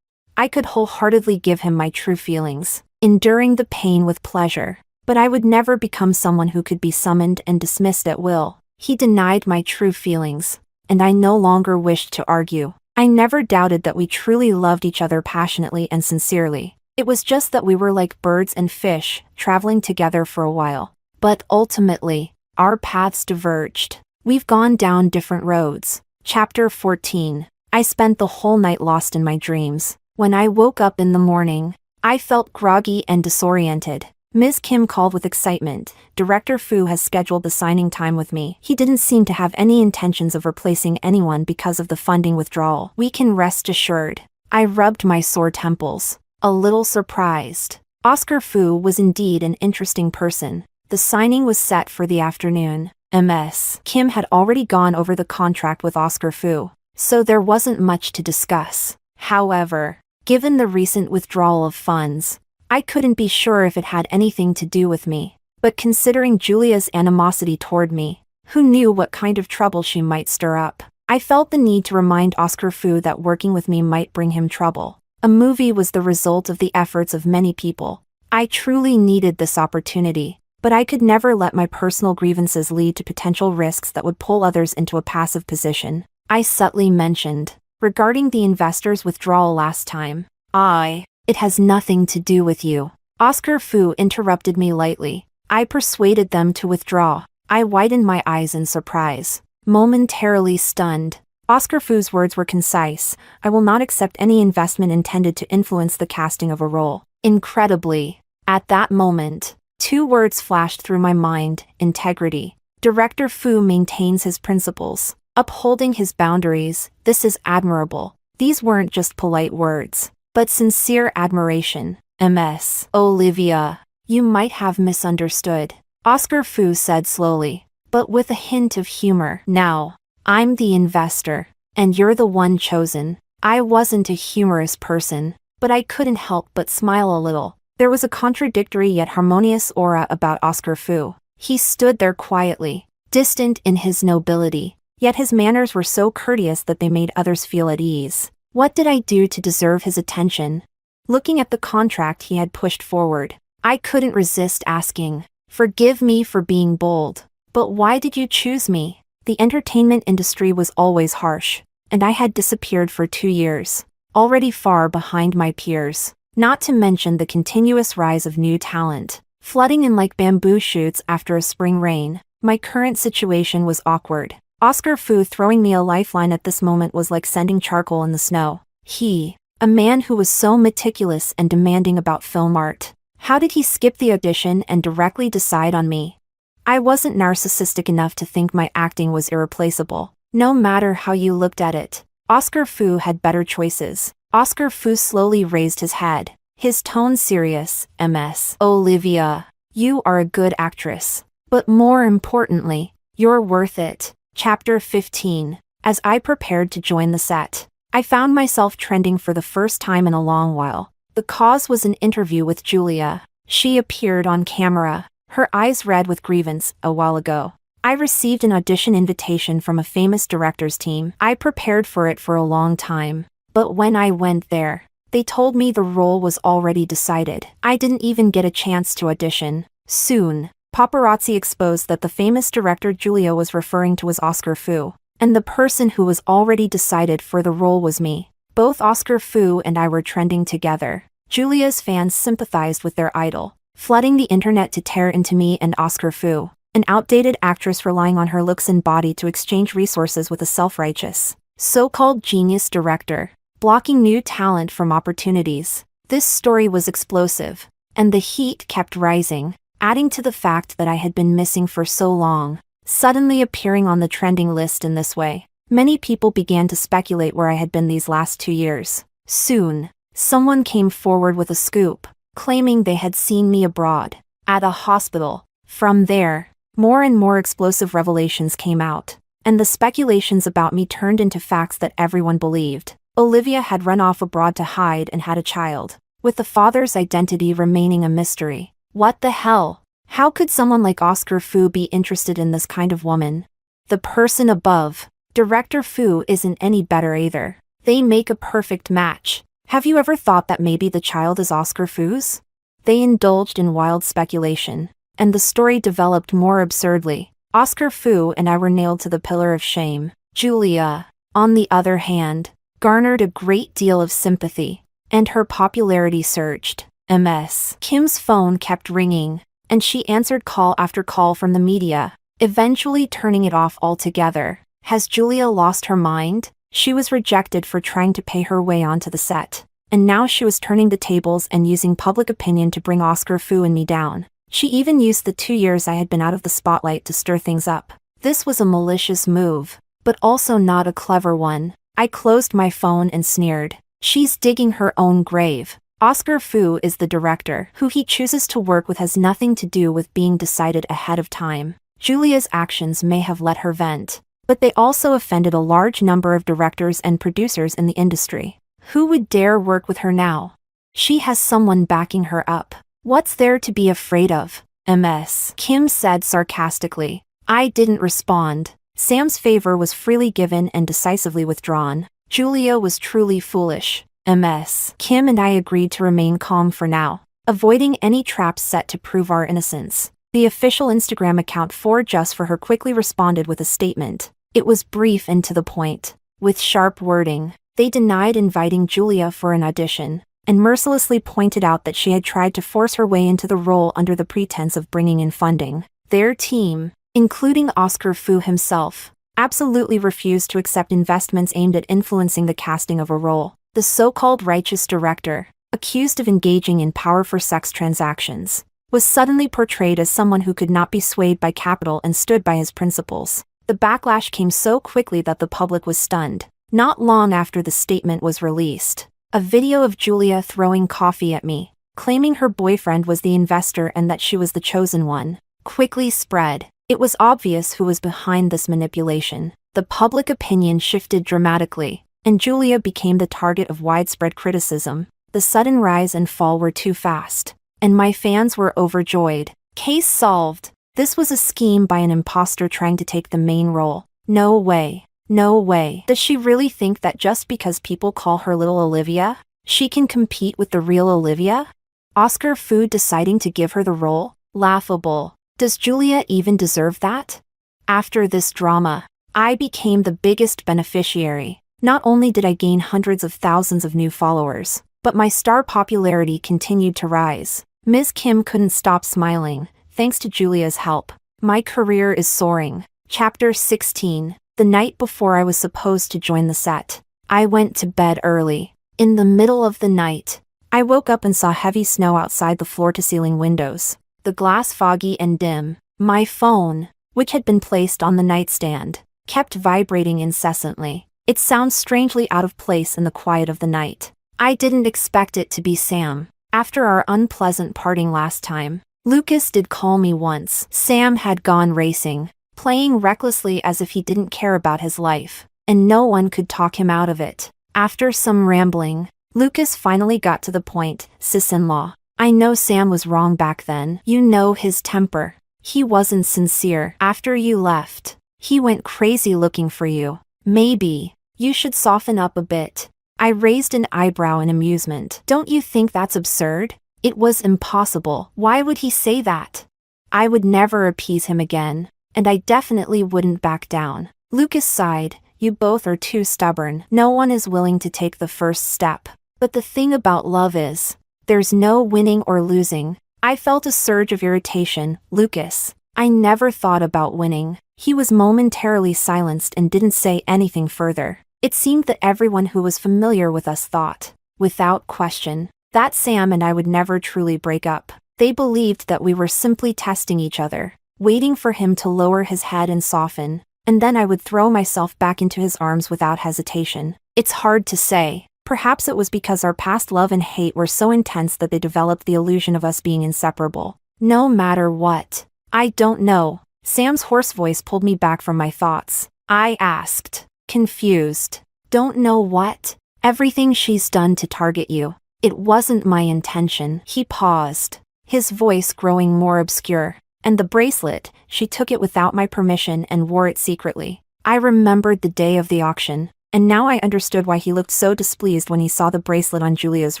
I could wholeheartedly give him my true feelings, enduring the pain with pleasure, but I would never become someone who could be summoned and dismissed at will. He denied my true feelings, and I no longer wished to argue. I never doubted that we truly loved each other passionately and sincerely. It was just that we were like birds and fish, traveling together for a while. But ultimately, our paths diverged. We've gone down different roads. Chapter 14. I spent the whole night lost in my dreams. When I woke up in the morning, I felt groggy and disoriented. Ms. Kim called with excitement. Director Fu has scheduled the signing time with me. He didn't seem to have any intentions of replacing anyone because of the funding withdrawal. We can rest assured. I rubbed my sore temples, a little surprised. Oscar Fu was indeed an interesting person. The signing was set for the afternoon. Ms. Kim had already gone over the contract with Oscar Fu, so there wasn't much to discuss. However, given the recent withdrawal of funds, I couldn't be sure if it had anything to do with me. But considering Julia's animosity toward me, who knew what kind of trouble she might stir up? I felt the need to remind Oscar Fu that working with me might bring him trouble. A movie was the result of the efforts of many people. I truly needed this opportunity, but I could never let my personal grievances lead to potential risks that would pull others into a passive position. I subtly mentioned, regarding the investors' withdrawal last time, it has nothing to do with you. Oscar Fu interrupted me lightly. I persuaded them to withdraw. I widened my eyes in surprise, momentarily stunned. Oscar Fu's words were concise. I will not accept any investment intended to influence the casting of a role. Incredibly, at that moment, two words flashed through my mind: integrity. Director Fu maintains his principles, upholding his boundaries. This is admirable. These weren't just polite words, but sincere admiration. Ms. Olivia, you might have misunderstood, Oscar Fu said slowly, but with a hint of humor. Now, I'm the investor, and you're the one chosen. I wasn't a humorous person, but I couldn't help but smile a little. There was a contradictory yet harmonious aura about Oscar Fu. He stood there quietly, distant in his nobility, yet his manners were so courteous that they made others feel at ease. What did I do to deserve his attention? Looking at the contract he had pushed forward, I couldn't resist asking, "Forgive me for being bold, but why did you choose me?" The entertainment industry was always harsh, and I had disappeared for 2 years, already far behind my peers. Not to mention the continuous rise of new talent, flooding in like bamboo shoots after a spring rain. My current situation was awkward. Oscar Fu throwing me a lifeline at this moment was like sending charcoal in the snow. He, a man who was so meticulous and demanding about film art. How did he skip the audition and directly decide on me? I wasn't narcissistic enough to think my acting was irreplaceable. No matter how you looked at it, Oscar Fu had better choices. Oscar Fu slowly raised his head, his tone serious. Ms. Olivia, you are a good actress, but more importantly, you're worth it. Chapter 15. As I prepared to join the set, I found myself trending for the first time in a long while. The cause was an interview with Julia. She appeared on camera, her eyes red with grievance, a while ago. I received an audition invitation from a famous director's team. I prepared for it for a long time, but when I went there, they told me the role was already decided. I didn't even get a chance to audition. Soon, paparazzi exposed that the famous director Julia was referring to was Oscar Fu, and the person who was already decided for the role was me. Both Oscar Fu and I were trending together. Julia's fans sympathized with their idol, flooding the internet to tear into me and Oscar Fu, an outdated actress relying on her looks and body to exchange resources with a self-righteous, so-called genius director, blocking new talent from opportunities. This story was explosive, and the heat kept rising, adding to the fact that I had been missing for so long. Suddenly appearing on the trending list in this way, many people began to speculate where I had been these last 2 years. Soon, someone came forward with a scoop, claiming they had seen me abroad, at a hospital. From there, more and more explosive revelations came out, and the speculations about me turned into facts that everyone believed. Olivia had run off abroad to hide and had a child, with the father's identity remaining a mystery. What the hell? How could someone like Oscar Fu be interested in this kind of woman? The person above, Director Fu, isn't any better either. They make a perfect match. Have you ever thought that maybe the child is Oscar Fu's? They indulged in wild speculation, and the story developed more absurdly. Oscar Fu and I were nailed to the pillar of shame. Julia, on the other hand, garnered a great deal of sympathy, and her popularity surged. Ms. Kim's phone kept ringing, and she answered call after call from the media, eventually turning it off altogether. Has Julia lost her mind? She was rejected for trying to pay her way onto the set, and now she was turning the tables and using public opinion to bring Oscar Fu and me down. She even used the 2 years I had been out of the spotlight to stir things up. This was a malicious move, but also not a clever one. I closed my phone and sneered. She's digging her own grave. Oscar Fu is the director. Who he chooses to work with has nothing to do with being decided ahead of time. Julia's actions may have let her vent, but they also offended a large number of directors and producers in the industry. Who would dare work with her now? She has someone backing her up. What's there to be afraid of? Ms. Kim said sarcastically. I didn't respond. Sam's favor was freely given and decisively withdrawn. Julia was truly foolish. Ms. Kim and I agreed to remain calm for now, avoiding any traps set to prove our innocence. The official Instagram account for Just For Her quickly responded with a statement. It was brief and to the point. With sharp wording, they denied inviting Julia for an audition, and mercilessly pointed out that she had tried to force her way into the role under the pretense of bringing in funding. Their team, including Oscar Fu himself, absolutely refused to accept investments aimed at influencing the casting of a role. The so-called righteous director, accused of engaging in power for sex transactions, was suddenly portrayed as someone who could not be swayed by capital and stood by his principles. The backlash came so quickly that the public was stunned. Not long after the statement was released, a video of Julia throwing coffee at me, claiming her boyfriend was the investor and that she was the chosen one, quickly spread. It was obvious who was behind this manipulation. The public opinion shifted dramatically, and Julia became the target of widespread criticism. The sudden rise and fall were too fast, and my fans were overjoyed. Case solved. This was a scheme by an imposter trying to take the main role. No way. No way. Does she really think that just because people call her Little Olivia, she can compete with the real Olivia? Oscar Fu deciding to give her the role? Laughable. Does Julia even deserve that? After this drama, I became the biggest beneficiary. Not only did I gain hundreds of thousands of new followers, but my star popularity continued to rise. Ms. Kim couldn't stop smiling, thanks to Julia's help. My career is soaring. Chapter 16. The night before I was supposed to join the set, I went to bed early. In the middle of the night, I woke up and saw heavy snow outside the floor-to-ceiling windows, the glass foggy and dim. My phone, which had been placed on the nightstand, kept vibrating incessantly. It sounds strangely out of place in the quiet of the night. I didn't expect it to be Sam. After our unpleasant parting last time, Lucas did call me once. Sam had gone racing, playing recklessly as if he didn't care about his life, and no one could talk him out of it. After some rambling, Lucas finally got to the point. Sis-in-law, I know Sam was wrong back then. You know his temper. He wasn't sincere. After you left, he went crazy looking for you. Maybe you should soften up a bit. I raised an eyebrow in amusement. Don't you think that's absurd? It was impossible. Why would he say that? I would never appease him again, and I definitely wouldn't back down. Lucas sighed. You both are too stubborn. No one is willing to take the first step. But the thing about love is, there's no winning or losing. I felt a surge of irritation. Lucas, I never thought about winning. He was momentarily silenced and didn't say anything further. It seemed that everyone who was familiar with us thought, without question, that Sam and I would never truly break up. They believed that we were simply testing each other, waiting for him to lower his head and soften, and then I would throw myself back into his arms without hesitation. It's hard to say. Perhaps it was because our past love and hate were so intense that they developed the illusion of us being inseparable. No matter what. I don't know. Sam's hoarse voice pulled me back from my thoughts. I asked, confused. Don't know what? Everything she's done to target you. It wasn't my intention. He paused, his voice growing more obscure. And the bracelet, she took it without my permission and wore it secretly. I remembered the day of the auction, and now I understood why he looked so displeased when he saw the bracelet on Julia's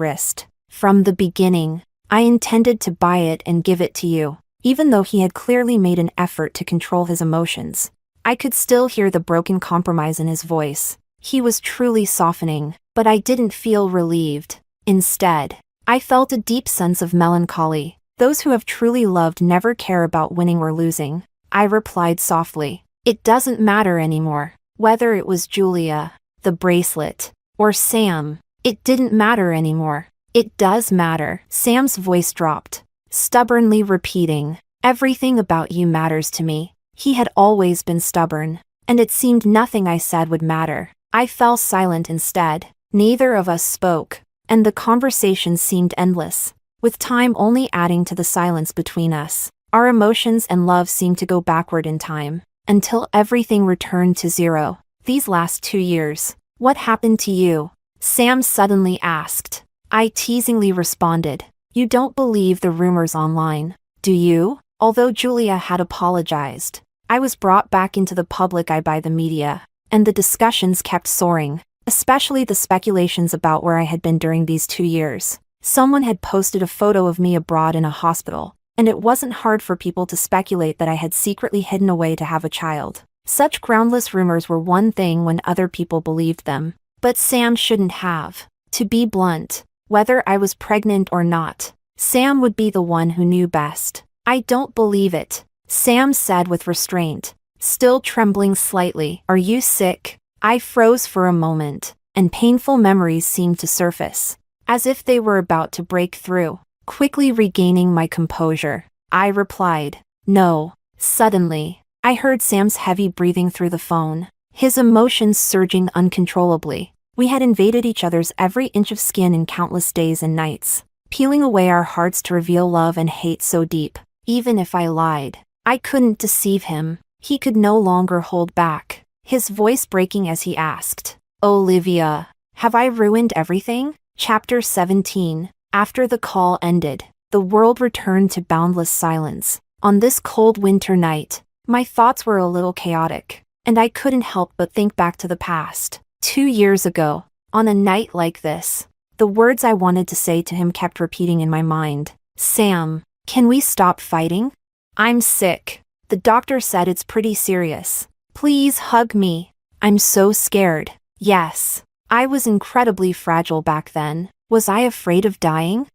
wrist. From the beginning, I intended to buy it and give it to you. even though he had clearly made an effort to control his emotions. I could still hear the broken compromise in his voice. He was truly softening, but I didn't feel relieved. Instead, I felt a deep sense of melancholy. Those who have truly loved never care about winning or losing. I replied softly. It doesn't matter anymore. Whether it was Julia, the bracelet, or Sam, it didn't matter anymore. It does matter. Sam's voice dropped, stubbornly repeating, everything about you matters to me. He had always been stubborn, and it seemed nothing I said would matter. I fell silent instead. Neither of us spoke, and the conversation seemed endless, with time only adding to the silence between us. Our emotions and love seemed to go backward in time, until everything returned to zero. These last 2 years, what happened to you? Sam suddenly asked. I teasingly responded. You don't believe the rumors online, do you? Although Julia had apologized, I was brought back into the public eye by the media, and the discussions kept soaring, especially the speculations about where I had been during these 2 years. Someone had posted a photo of me abroad in a hospital, and it wasn't hard for people to speculate that I had secretly hidden away to have a child. Such groundless rumors were one thing when other people believed them, but Sam shouldn't have. To be blunt, whether I was pregnant or not, Sam would be the one who knew best. I don't believe it, Sam said with restraint, still trembling slightly. Are you sick? I froze for a moment, and painful memories seemed to surface, as if they were about to break through. Quickly regaining my composure, I replied, no. Suddenly, I heard Sam's heavy breathing through the phone, his emotions surging uncontrollably. We had invaded each other's every inch of skin in countless days and nights, peeling away our hearts to reveal love and hate so deep. Even if I lied, I couldn't deceive him. He could no longer hold back, his voice breaking as he asked, Olivia, have I ruined everything? Chapter 17. After the call ended, the world returned to boundless silence. On this cold winter night, my thoughts were a little chaotic, and I couldn't help but think back to the past. 2 years ago, on a night like this, the words I wanted to say to him kept repeating in my mind. Sam, can we stop fighting? I'm sick. The doctor said it's pretty serious. Please hug me. I'm so scared. Yes. I was incredibly fragile back then. Was I afraid of dying?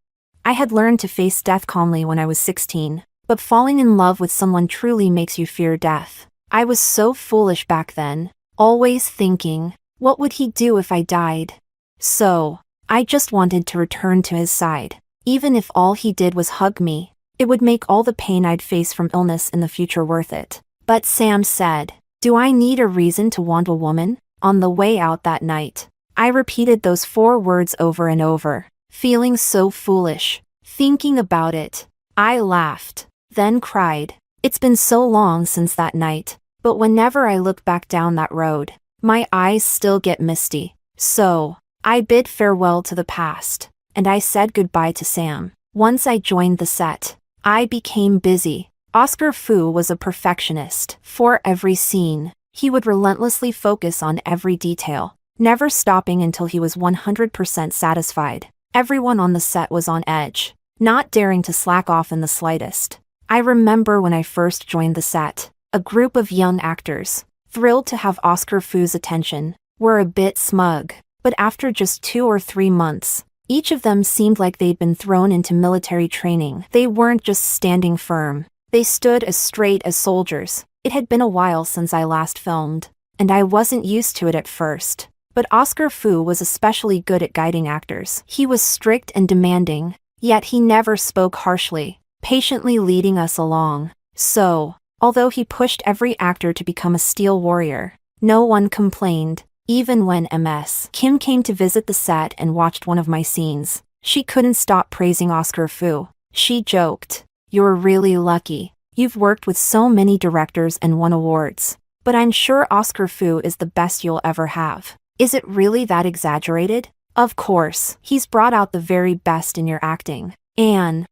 I had learned to face death calmly when I was 16, but falling in love with someone truly makes you fear death. I was so foolish back then, always thinking, what would he do if I died? So, I just wanted to return to his side. Even if all he did was hug me, it would make all the pain I'd face from illness in the future worth it. But Sam said, do I need a reason to want a woman? On the way out that night, I repeated those 4 words over and over, feeling so foolish. Thinking about it, I laughed, then cried. It's been so long since that night, but whenever I look back down that road, my eyes still get misty. So, I bid farewell to the past, and I said goodbye to Sam. Once I joined the set, I became busy. Oscar Fu was a perfectionist. For every scene, he would relentlessly focus on every detail, never stopping until he was 100% satisfied. Everyone on the set was on edge, not daring to slack off in the slightest. I remember when I first joined the set, a group of young actors, thrilled to have Oscar Fu's attention, were a bit smug, but after just 2 or 3 months, each of them seemed like they'd been thrown into military training. They weren't just standing firm, they stood as straight as soldiers. It had been a while since I last filmed, and I wasn't used to it at first. But Oscar Fu was especially good at guiding actors. He was strict and demanding, yet he never spoke harshly, patiently leading us along. So, although he pushed every actor to become a steel warrior, no one complained. Even when Ms. Kim came to visit the set and watched one of my scenes, she couldn't stop praising Oscar Fu. She joked, "You're really lucky. You've worked with so many directors and won awards. But I'm sure Oscar Fu is the best you'll ever have. Is it really that exaggerated? Of course, he's brought out the very best in your acting. And..."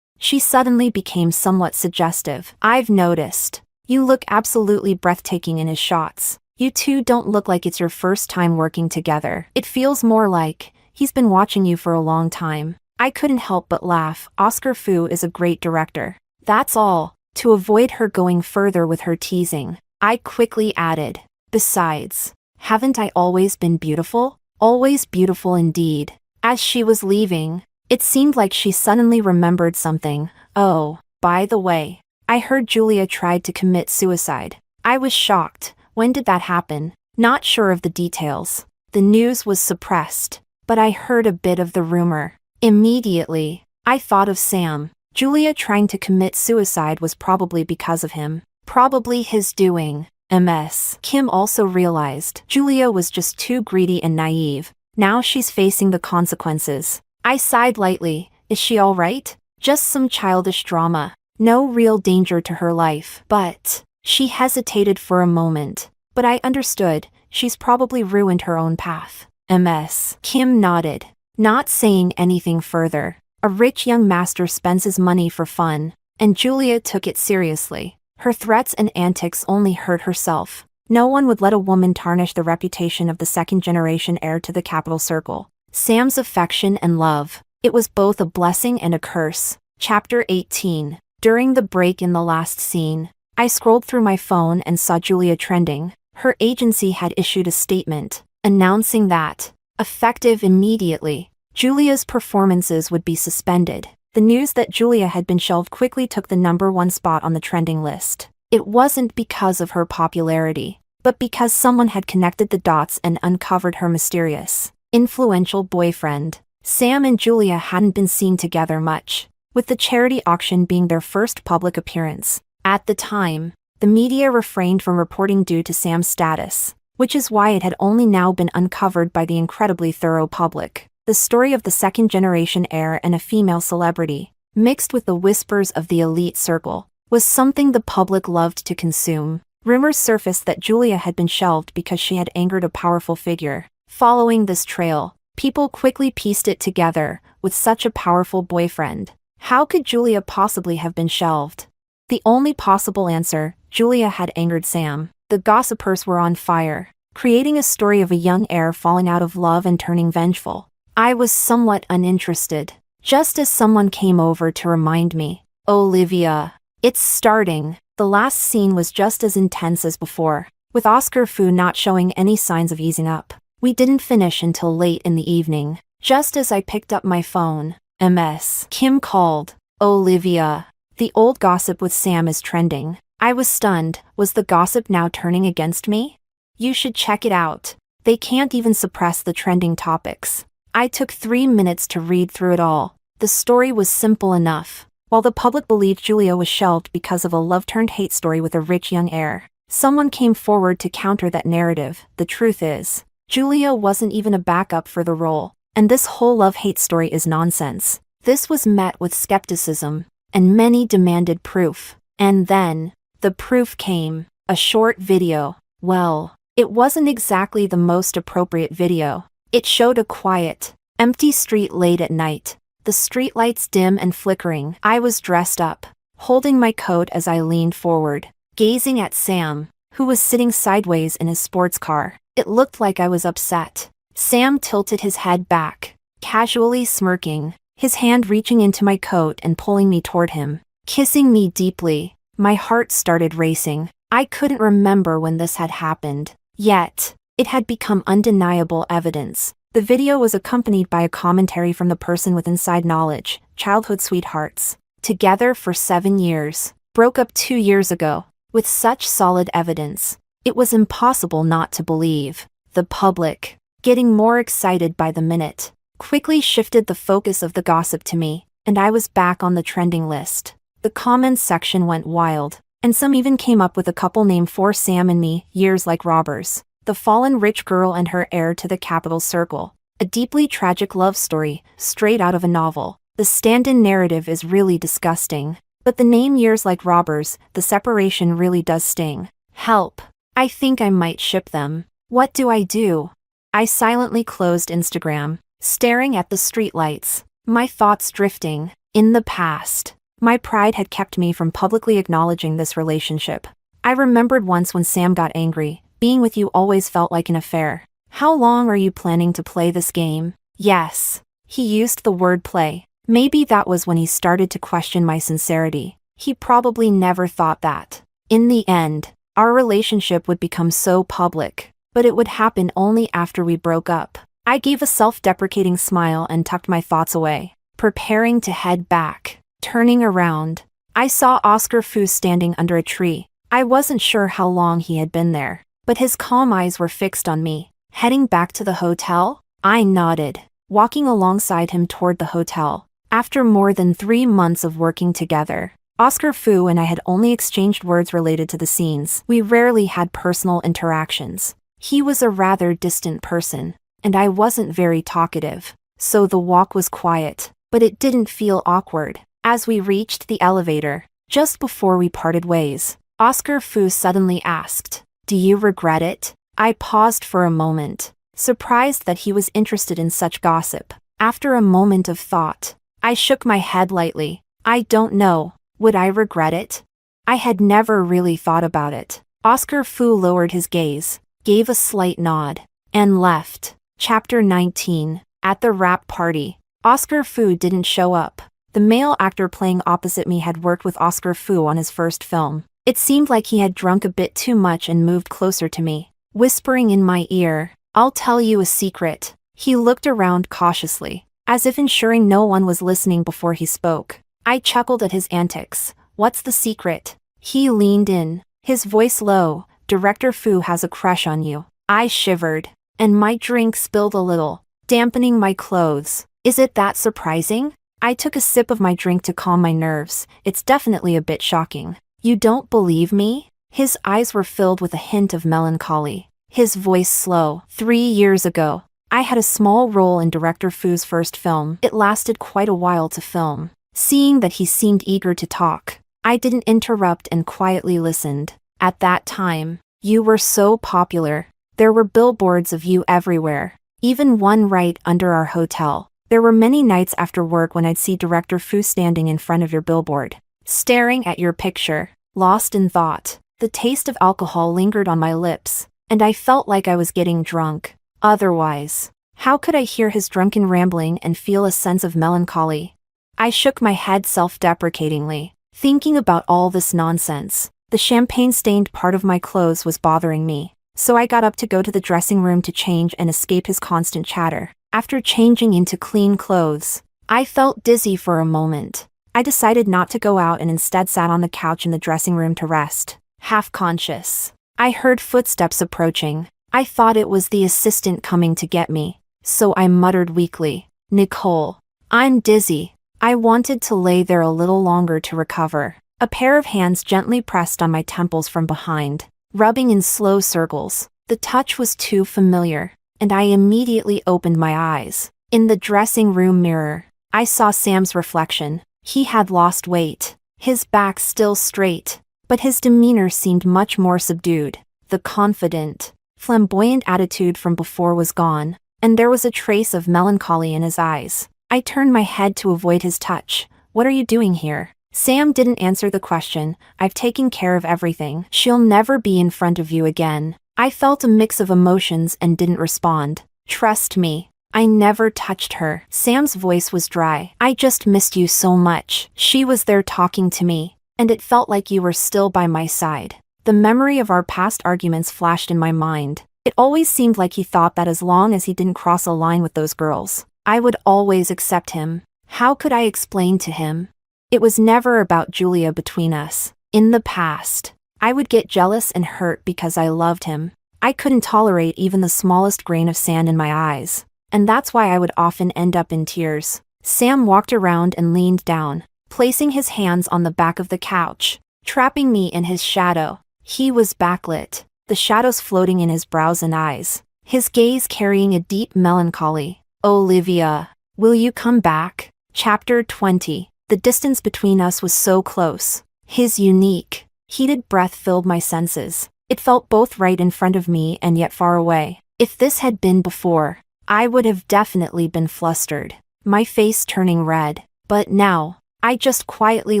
She suddenly became somewhat suggestive. "I've noticed. You look absolutely breathtaking in his shots. You two don't look like it's your first time working together. It feels more like he's been watching you for a long time." I couldn't help but laugh. Oscar Fu is a great director. That's all. To avoid her going further with her teasing, I quickly added, besides, haven't I always been beautiful? Always beautiful indeed. As she was leaving, it seemed like she suddenly remembered something. Oh, by the way, I heard Julia tried to commit suicide. I was shocked. When did that happen? Not sure of the details. The news was suppressed, but I heard a bit of the rumor. Immediately, I thought of Sam. Julia trying to commit suicide was probably because of him. Probably his doing. MS. Kim also realized Julia was just too greedy and naive. Now she's facing the consequences. I sighed lightly. Is she all right? Just some childish drama. No real danger to her life. But she hesitated for a moment. But I understood. She's probably ruined her own path. MS. Kim nodded, not saying anything further. A rich young master spends his money for fun, and Julia took it seriously. Her threats and antics only hurt herself. No one would let a woman tarnish the reputation of the second-generation heir to the capital circle. Sam's affection and love. It was both a blessing and a curse. Chapter 18. During the break in the last scene, I scrolled through my phone and saw Julia trending. Her agency had issued a statement, announcing that, effective immediately, Julia's performances would be suspended. The news that Julia had been shelved quickly took the #1 spot on the trending list. It wasn't because of her popularity, but because someone had connected the dots and uncovered her mysterious, influential boyfriend. Sam and Julia hadn't been seen together much, with the charity auction being their first public appearance. At the time, the media refrained from reporting due to Sam's status, which is why it had only now been uncovered by the incredibly thorough public. The story of the second-generation heir and a female celebrity, mixed with the whispers of the elite circle, was something the public loved to consume. Rumors surfaced that Julia had been shelved because she had angered a powerful figure. Following this trail, people quickly pieced it together. With such a powerful boyfriend, how could Julia possibly have been shelved? The only possible answer: Julia had angered Sam. The gossipers were on fire, creating a story of a young heir falling out of love and turning vengeful. I was somewhat uninterested, just as someone came over to remind me, Olivia, it's starting. The last scene was just as intense as before, with Oscar Fu not showing any signs of easing up. We didn't finish until late in the evening. Just as I picked up my phone, MS. Kim called. Olivia, the old gossip with Sam is trending. I was stunned. Was the gossip now turning against me? You should check it out. They can't even suppress the trending topics. I took 3 minutes to read through it all. The story was simple enough. While the public believed Julia was shelved because of a love-turned-hate story with a rich young heir, someone came forward to counter that narrative. The truth is, Julia wasn't even a backup for the role, and this whole love-hate story is nonsense. This was met with skepticism, and many demanded proof. And then, the proof came. A short video. Well, it wasn't exactly the most appropriate video. It showed a quiet, empty street late at night, the streetlights dim and flickering. I was dressed up, holding my coat as I leaned forward, gazing at Sam, who was sitting sideways in his sports car. It looked like I was upset. Sam tilted his head back, casually smirking, his hand reaching into my coat and pulling me toward him, kissing me deeply. My heart started racing. I couldn't remember when this had happened, yet it had become undeniable evidence. The video was accompanied by a commentary from the person with inside knowledge. Childhood sweethearts, together for 7 years, broke up 2 years ago. With such solid evidence, it was impossible not to believe. The public, getting more excited by the minute, quickly shifted the focus of the gossip to me, and I was back on the trending list. The comments section went wild, and some even came up with a couple named for Sam and me, years like robbers. The fallen rich girl and her heir to the capital circle. A deeply tragic love story, straight out of a novel. The stand-in narrative is really disgusting. But the name years like robbers, the separation really does sting. Help. I think I might ship them. What do I do? I silently closed Instagram, staring at the streetlights, my thoughts drifting. In the past, my pride had kept me from publicly acknowledging this relationship. I remembered once when Sam got angry. Being with you always felt like an affair. How long are you planning to play this game? Yes. He used the word play. Maybe that was when he started to question my sincerity. He probably never thought that. In the end, our relationship would become so public, but it would happen only after we broke up. I gave a self-deprecating smile and tucked my thoughts away, preparing to head back. Turning around, I saw Oscar Fu standing under a tree. I wasn't sure how long he had been there, but his calm eyes were fixed on me. Heading back to the hotel? I nodded, walking alongside him toward the hotel. After more than 3 months of working together, Oscar Fu and I had only exchanged words related to the scenes. We rarely had personal interactions. He was a rather distant person, and I wasn't very talkative, so the walk was quiet, but it didn't feel awkward. As we reached the elevator, just before we parted ways, Oscar Fu suddenly asked, "Do you regret it?" I paused for a moment, surprised that he was interested in such gossip. After a moment of thought, I shook my head lightly. I don't know. Would I regret it? I had never really thought about it. Oscar Fu lowered his gaze, gave a slight nod, and left. Chapter 19. At the wrap party, Oscar Fu didn't show up. The male actor playing opposite me had worked with Oscar Fu on his first film. It seemed like he had drunk a bit too much and moved closer to me, whispering in my ear, "I'll tell you a secret." He looked around cautiously, as if ensuring no one was listening before he spoke. I chuckled at his antics. "What's the secret?" He leaned in, his voice low. "Director Fu has a crush on you." I shivered, and my drink spilled a little, dampening my clothes. Is it that surprising? I took a sip of my drink to calm my nerves. It's definitely a bit shocking. "You don't believe me?" His eyes were filled with a hint of melancholy, his voice slow. 3 years ago, I had a small role in Director Fu's first film. It lasted quite a while to film. Seeing that he seemed eager to talk, I didn't interrupt and quietly listened. "At that time, you were so popular. There were billboards of you everywhere, even one right under our hotel. There were many nights after work when I'd see Director Fu standing in front of your billboard, staring at your picture, lost in thought." The taste of alcohol lingered on my lips, and I felt like I was getting drunk. Otherwise, how could I hear his drunken rambling and feel a sense of melancholy? I shook my head self-deprecatingly, thinking about all this nonsense. The champagne-stained part of my clothes was bothering me, so I got up to go to the dressing room to change and escape his constant chatter. After changing into clean clothes, I felt dizzy for a moment. I decided not to go out and instead sat on the couch in the dressing room to rest, half conscious. I heard footsteps approaching. I thought it was the assistant coming to get me, so I muttered weakly, "Nicole, I'm dizzy." I wanted to lay there a little longer to recover. A pair of hands gently pressed on my temples from behind, rubbing in slow circles. The touch was too familiar, and I immediately opened my eyes. In the dressing room mirror, I saw Sam's reflection. He had lost weight, his back still straight, but his demeanor seemed much more subdued. The confident, flamboyant attitude from before was gone, and there was a trace of melancholy in his eyes. I turned my head to avoid his touch. "What are you doing here?" Sam didn't answer the question. "I've taken care of everything. She'll never be in front of you again." I felt a mix of emotions and didn't respond. "Trust me, I never touched her." Sam's voice was dry. "I just missed you so much." She was there talking to me, and it felt like you were still by my side. The memory of our past arguments flashed in my mind. It always seemed like he thought that as long as he didn't cross a line with those girls, I would always accept him. How could I explain to him? It was never about Julia between us. In the past, I would get jealous and hurt because I loved him. I couldn't tolerate even the smallest grain of sand in my eyes, and that's why I would often end up in tears. Sam walked around and leaned down, placing his hands on the back of the couch, trapping me in his shadow. He was backlit, the shadows floating in his brows and eyes, his gaze carrying a deep melancholy. "Olivia, will you come back?" Chapter 20. The distance between us was so close. His unique, heated breath filled my senses. It felt both right in front of me and yet far away. If this had been before, I would have definitely been flustered, my face turning red. But now, I just quietly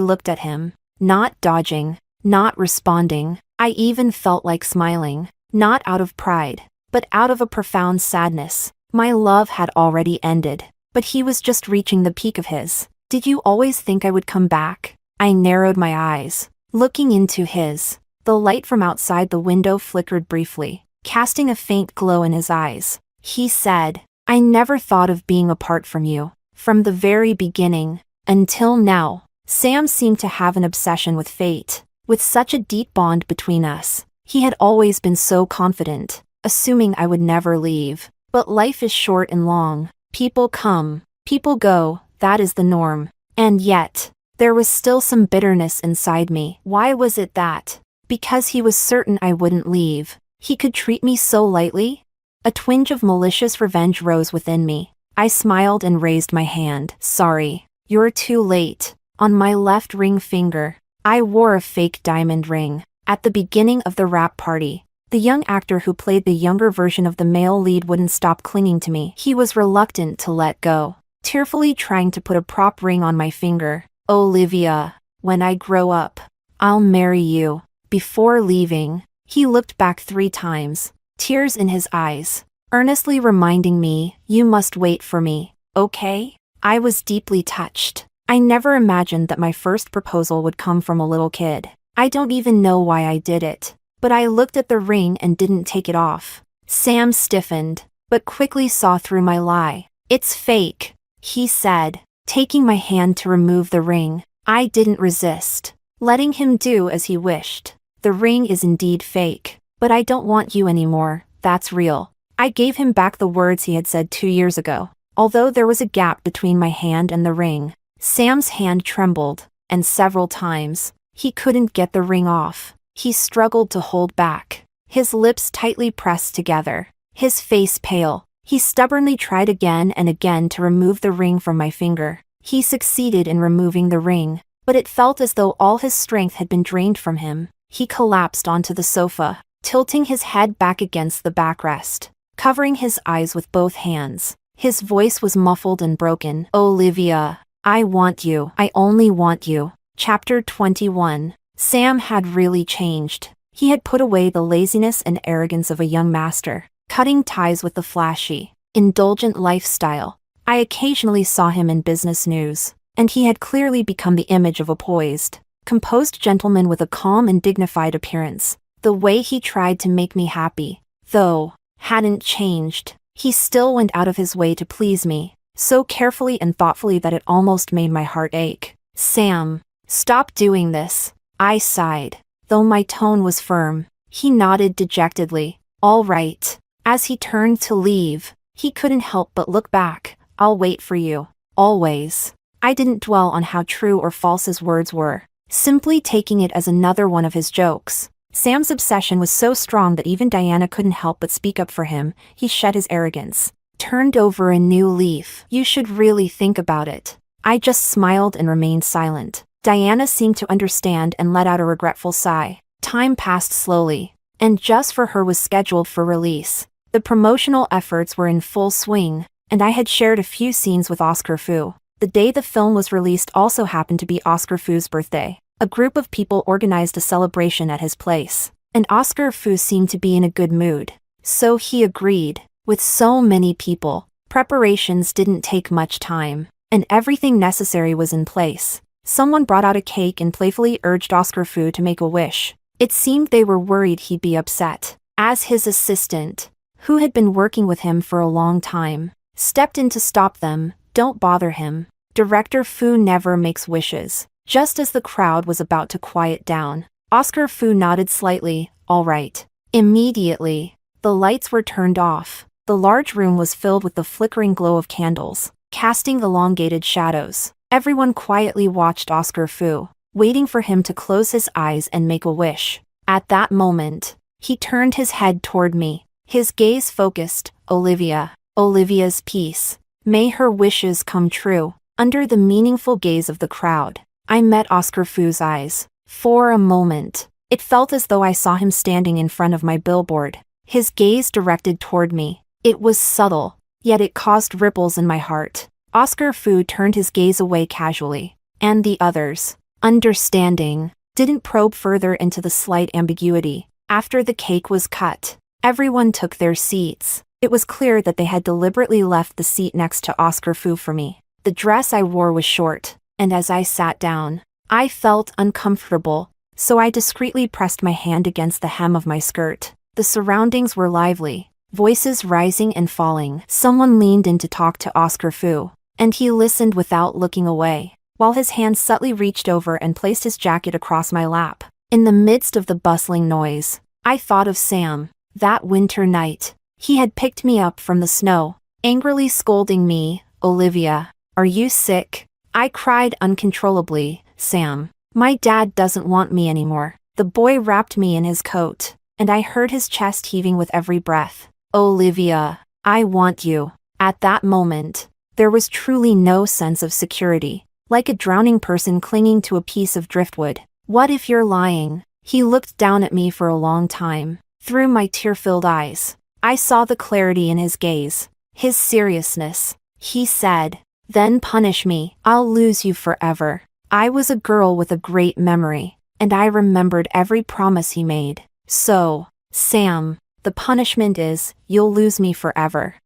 looked at him, not dodging, not responding. I even felt like smiling, not out of pride, but out of a profound sadness. My love had already ended, but he was just reaching the peak of his. "Did you always think I would come back?" I narrowed my eyes, looking into his. The light from outside the window flickered briefly, casting a faint glow in his eyes. He said, "I never thought of being apart from you. From the very beginning. Until now." Sam seemed to have an obsession with fate. With such a deep bond between us, he had always been so confident, assuming I would never leave. But life is short and long. People come, people go, that is the norm. And yet, there was still some bitterness inside me. Why was it that? Because he was certain I wouldn't leave. He could treat me so lightly? A twinge of malicious revenge rose within me. I smiled and raised my hand. "Sorry, you're too late." On my left ring finger, I wore a fake diamond ring. At the beginning of the rap party, the young actor who played the younger version of the male lead wouldn't stop clinging to me. He was reluctant to let go, tearfully trying to put a prop ring on my finger. "Olivia, when I grow up, I'll marry you." Before leaving, he looked back 3 times, tears in his eyes, earnestly reminding me, "You must wait for me, okay?" I was deeply touched. I never imagined that my first proposal would come from a little kid. I don't even know why I did it, but I looked at the ring and didn't take it off. Sam stiffened, but quickly saw through my lie. "It's fake," he said, taking my hand to remove the ring. I didn't resist, letting him do as he wished. "The ring is indeed fake, but I don't want you anymore, that's real." I gave him back the words he had said 2 years ago. Although there was a gap between my hand and the ring, Sam's hand trembled, and several times, he couldn't get the ring off. He struggled to hold back, his lips tightly pressed together, his face pale. He stubbornly tried again and again to remove the ring from my finger. He succeeded in removing the ring, but it felt as though all his strength had been drained from him. He collapsed onto the sofa, tilting his head back against the backrest, covering his eyes with both hands. His voice was muffled and broken. "Olivia, I want you. I only want you." Chapter 21. Sam had really changed. He had put away the laziness and arrogance of a young master, cutting ties with the flashy, indulgent lifestyle. I occasionally saw him in business news, and he had clearly become the image of a poised, composed gentleman with a calm and dignified appearance. The way he tried to make me happy, though, hadn't changed. He still went out of his way to please me, so carefully and thoughtfully that it almost made my heart ache. "Sam, stop doing this," I sighed, though my tone was firm. He nodded dejectedly. "All right." As he turned to leave, he couldn't help but look back. "I'll wait for you. Always." I didn't dwell on how true or false his words were, simply taking it as another one of his jokes. Sam's obsession was so strong that even Diana couldn't help but speak up for him. He shed his arrogance, turned over a new leaf. "You should really think about it." I just smiled and remained silent. Diana seemed to understand and let out a regretful sigh. Time passed slowly, and Just for Her was scheduled for release. The promotional efforts were in full swing, and I had shared a few scenes with Oscar Fu. The day the film was released also happened to be Oscar Fu's birthday. A group of people organized a celebration at his place, and Oscar Fu seemed to be in a good mood. So he agreed. With so many people, preparations didn't take much time, and everything necessary was in place. Someone brought out a cake and playfully urged Oscar Fu to make a wish. It seemed they were worried he'd be upset. As his assistant, who had been working with him for a long time, stepped in to stop them. "Don't bother him. Director Fu never makes wishes." Just as the crowd was about to quiet down, Oscar Fu nodded slightly. "All right." Immediately, the lights were turned off. The large room was filled with the flickering glow of candles, casting elongated shadows. Everyone quietly watched Oscar Fu, waiting for him to close his eyes and make a wish. At that moment, he turned his head toward me, his gaze focused. "Olivia, Olivia's peace. May her wishes come true." Under the meaningful gaze of the crowd, I met Oscar Fu's eyes. For a moment, it felt as though I saw him standing in front of my billboard, his gaze directed toward me. It was subtle, yet it caused ripples in my heart. Oscar Fu turned his gaze away casually, and the others, understanding, didn't probe further into the slight ambiguity. After the cake was cut, everyone took their seats. It was clear that they had deliberately left the seat next to Oscar Fu for me. The dress I wore was short, and as I sat down, I felt uncomfortable, so I discreetly pressed my hand against the hem of my skirt. The surroundings were lively, voices rising and falling. Someone leaned in to talk to Oscar Fu, and he listened without looking away, while his hand subtly reached over and placed his jacket across my lap. In the midst of the bustling noise, I thought of Sam. That winter night, he had picked me up from the snow, angrily scolding me. "Olivia, are you sick?" I cried uncontrollably. "Sam, my dad doesn't want me anymore." The boy wrapped me in his coat, and I heard his chest heaving with every breath. "Olivia, I want you." At that moment, there was truly no sense of security, like a drowning person clinging to a piece of driftwood. "What if you're lying?" He looked down at me for a long time. Through my tear-filled eyes, I saw the clarity in his gaze, his seriousness. He said, "Then punish me. I'll lose you forever." I was a girl with a great memory, and I remembered every promise he made. "So, Sam, the punishment is, you'll lose me forever."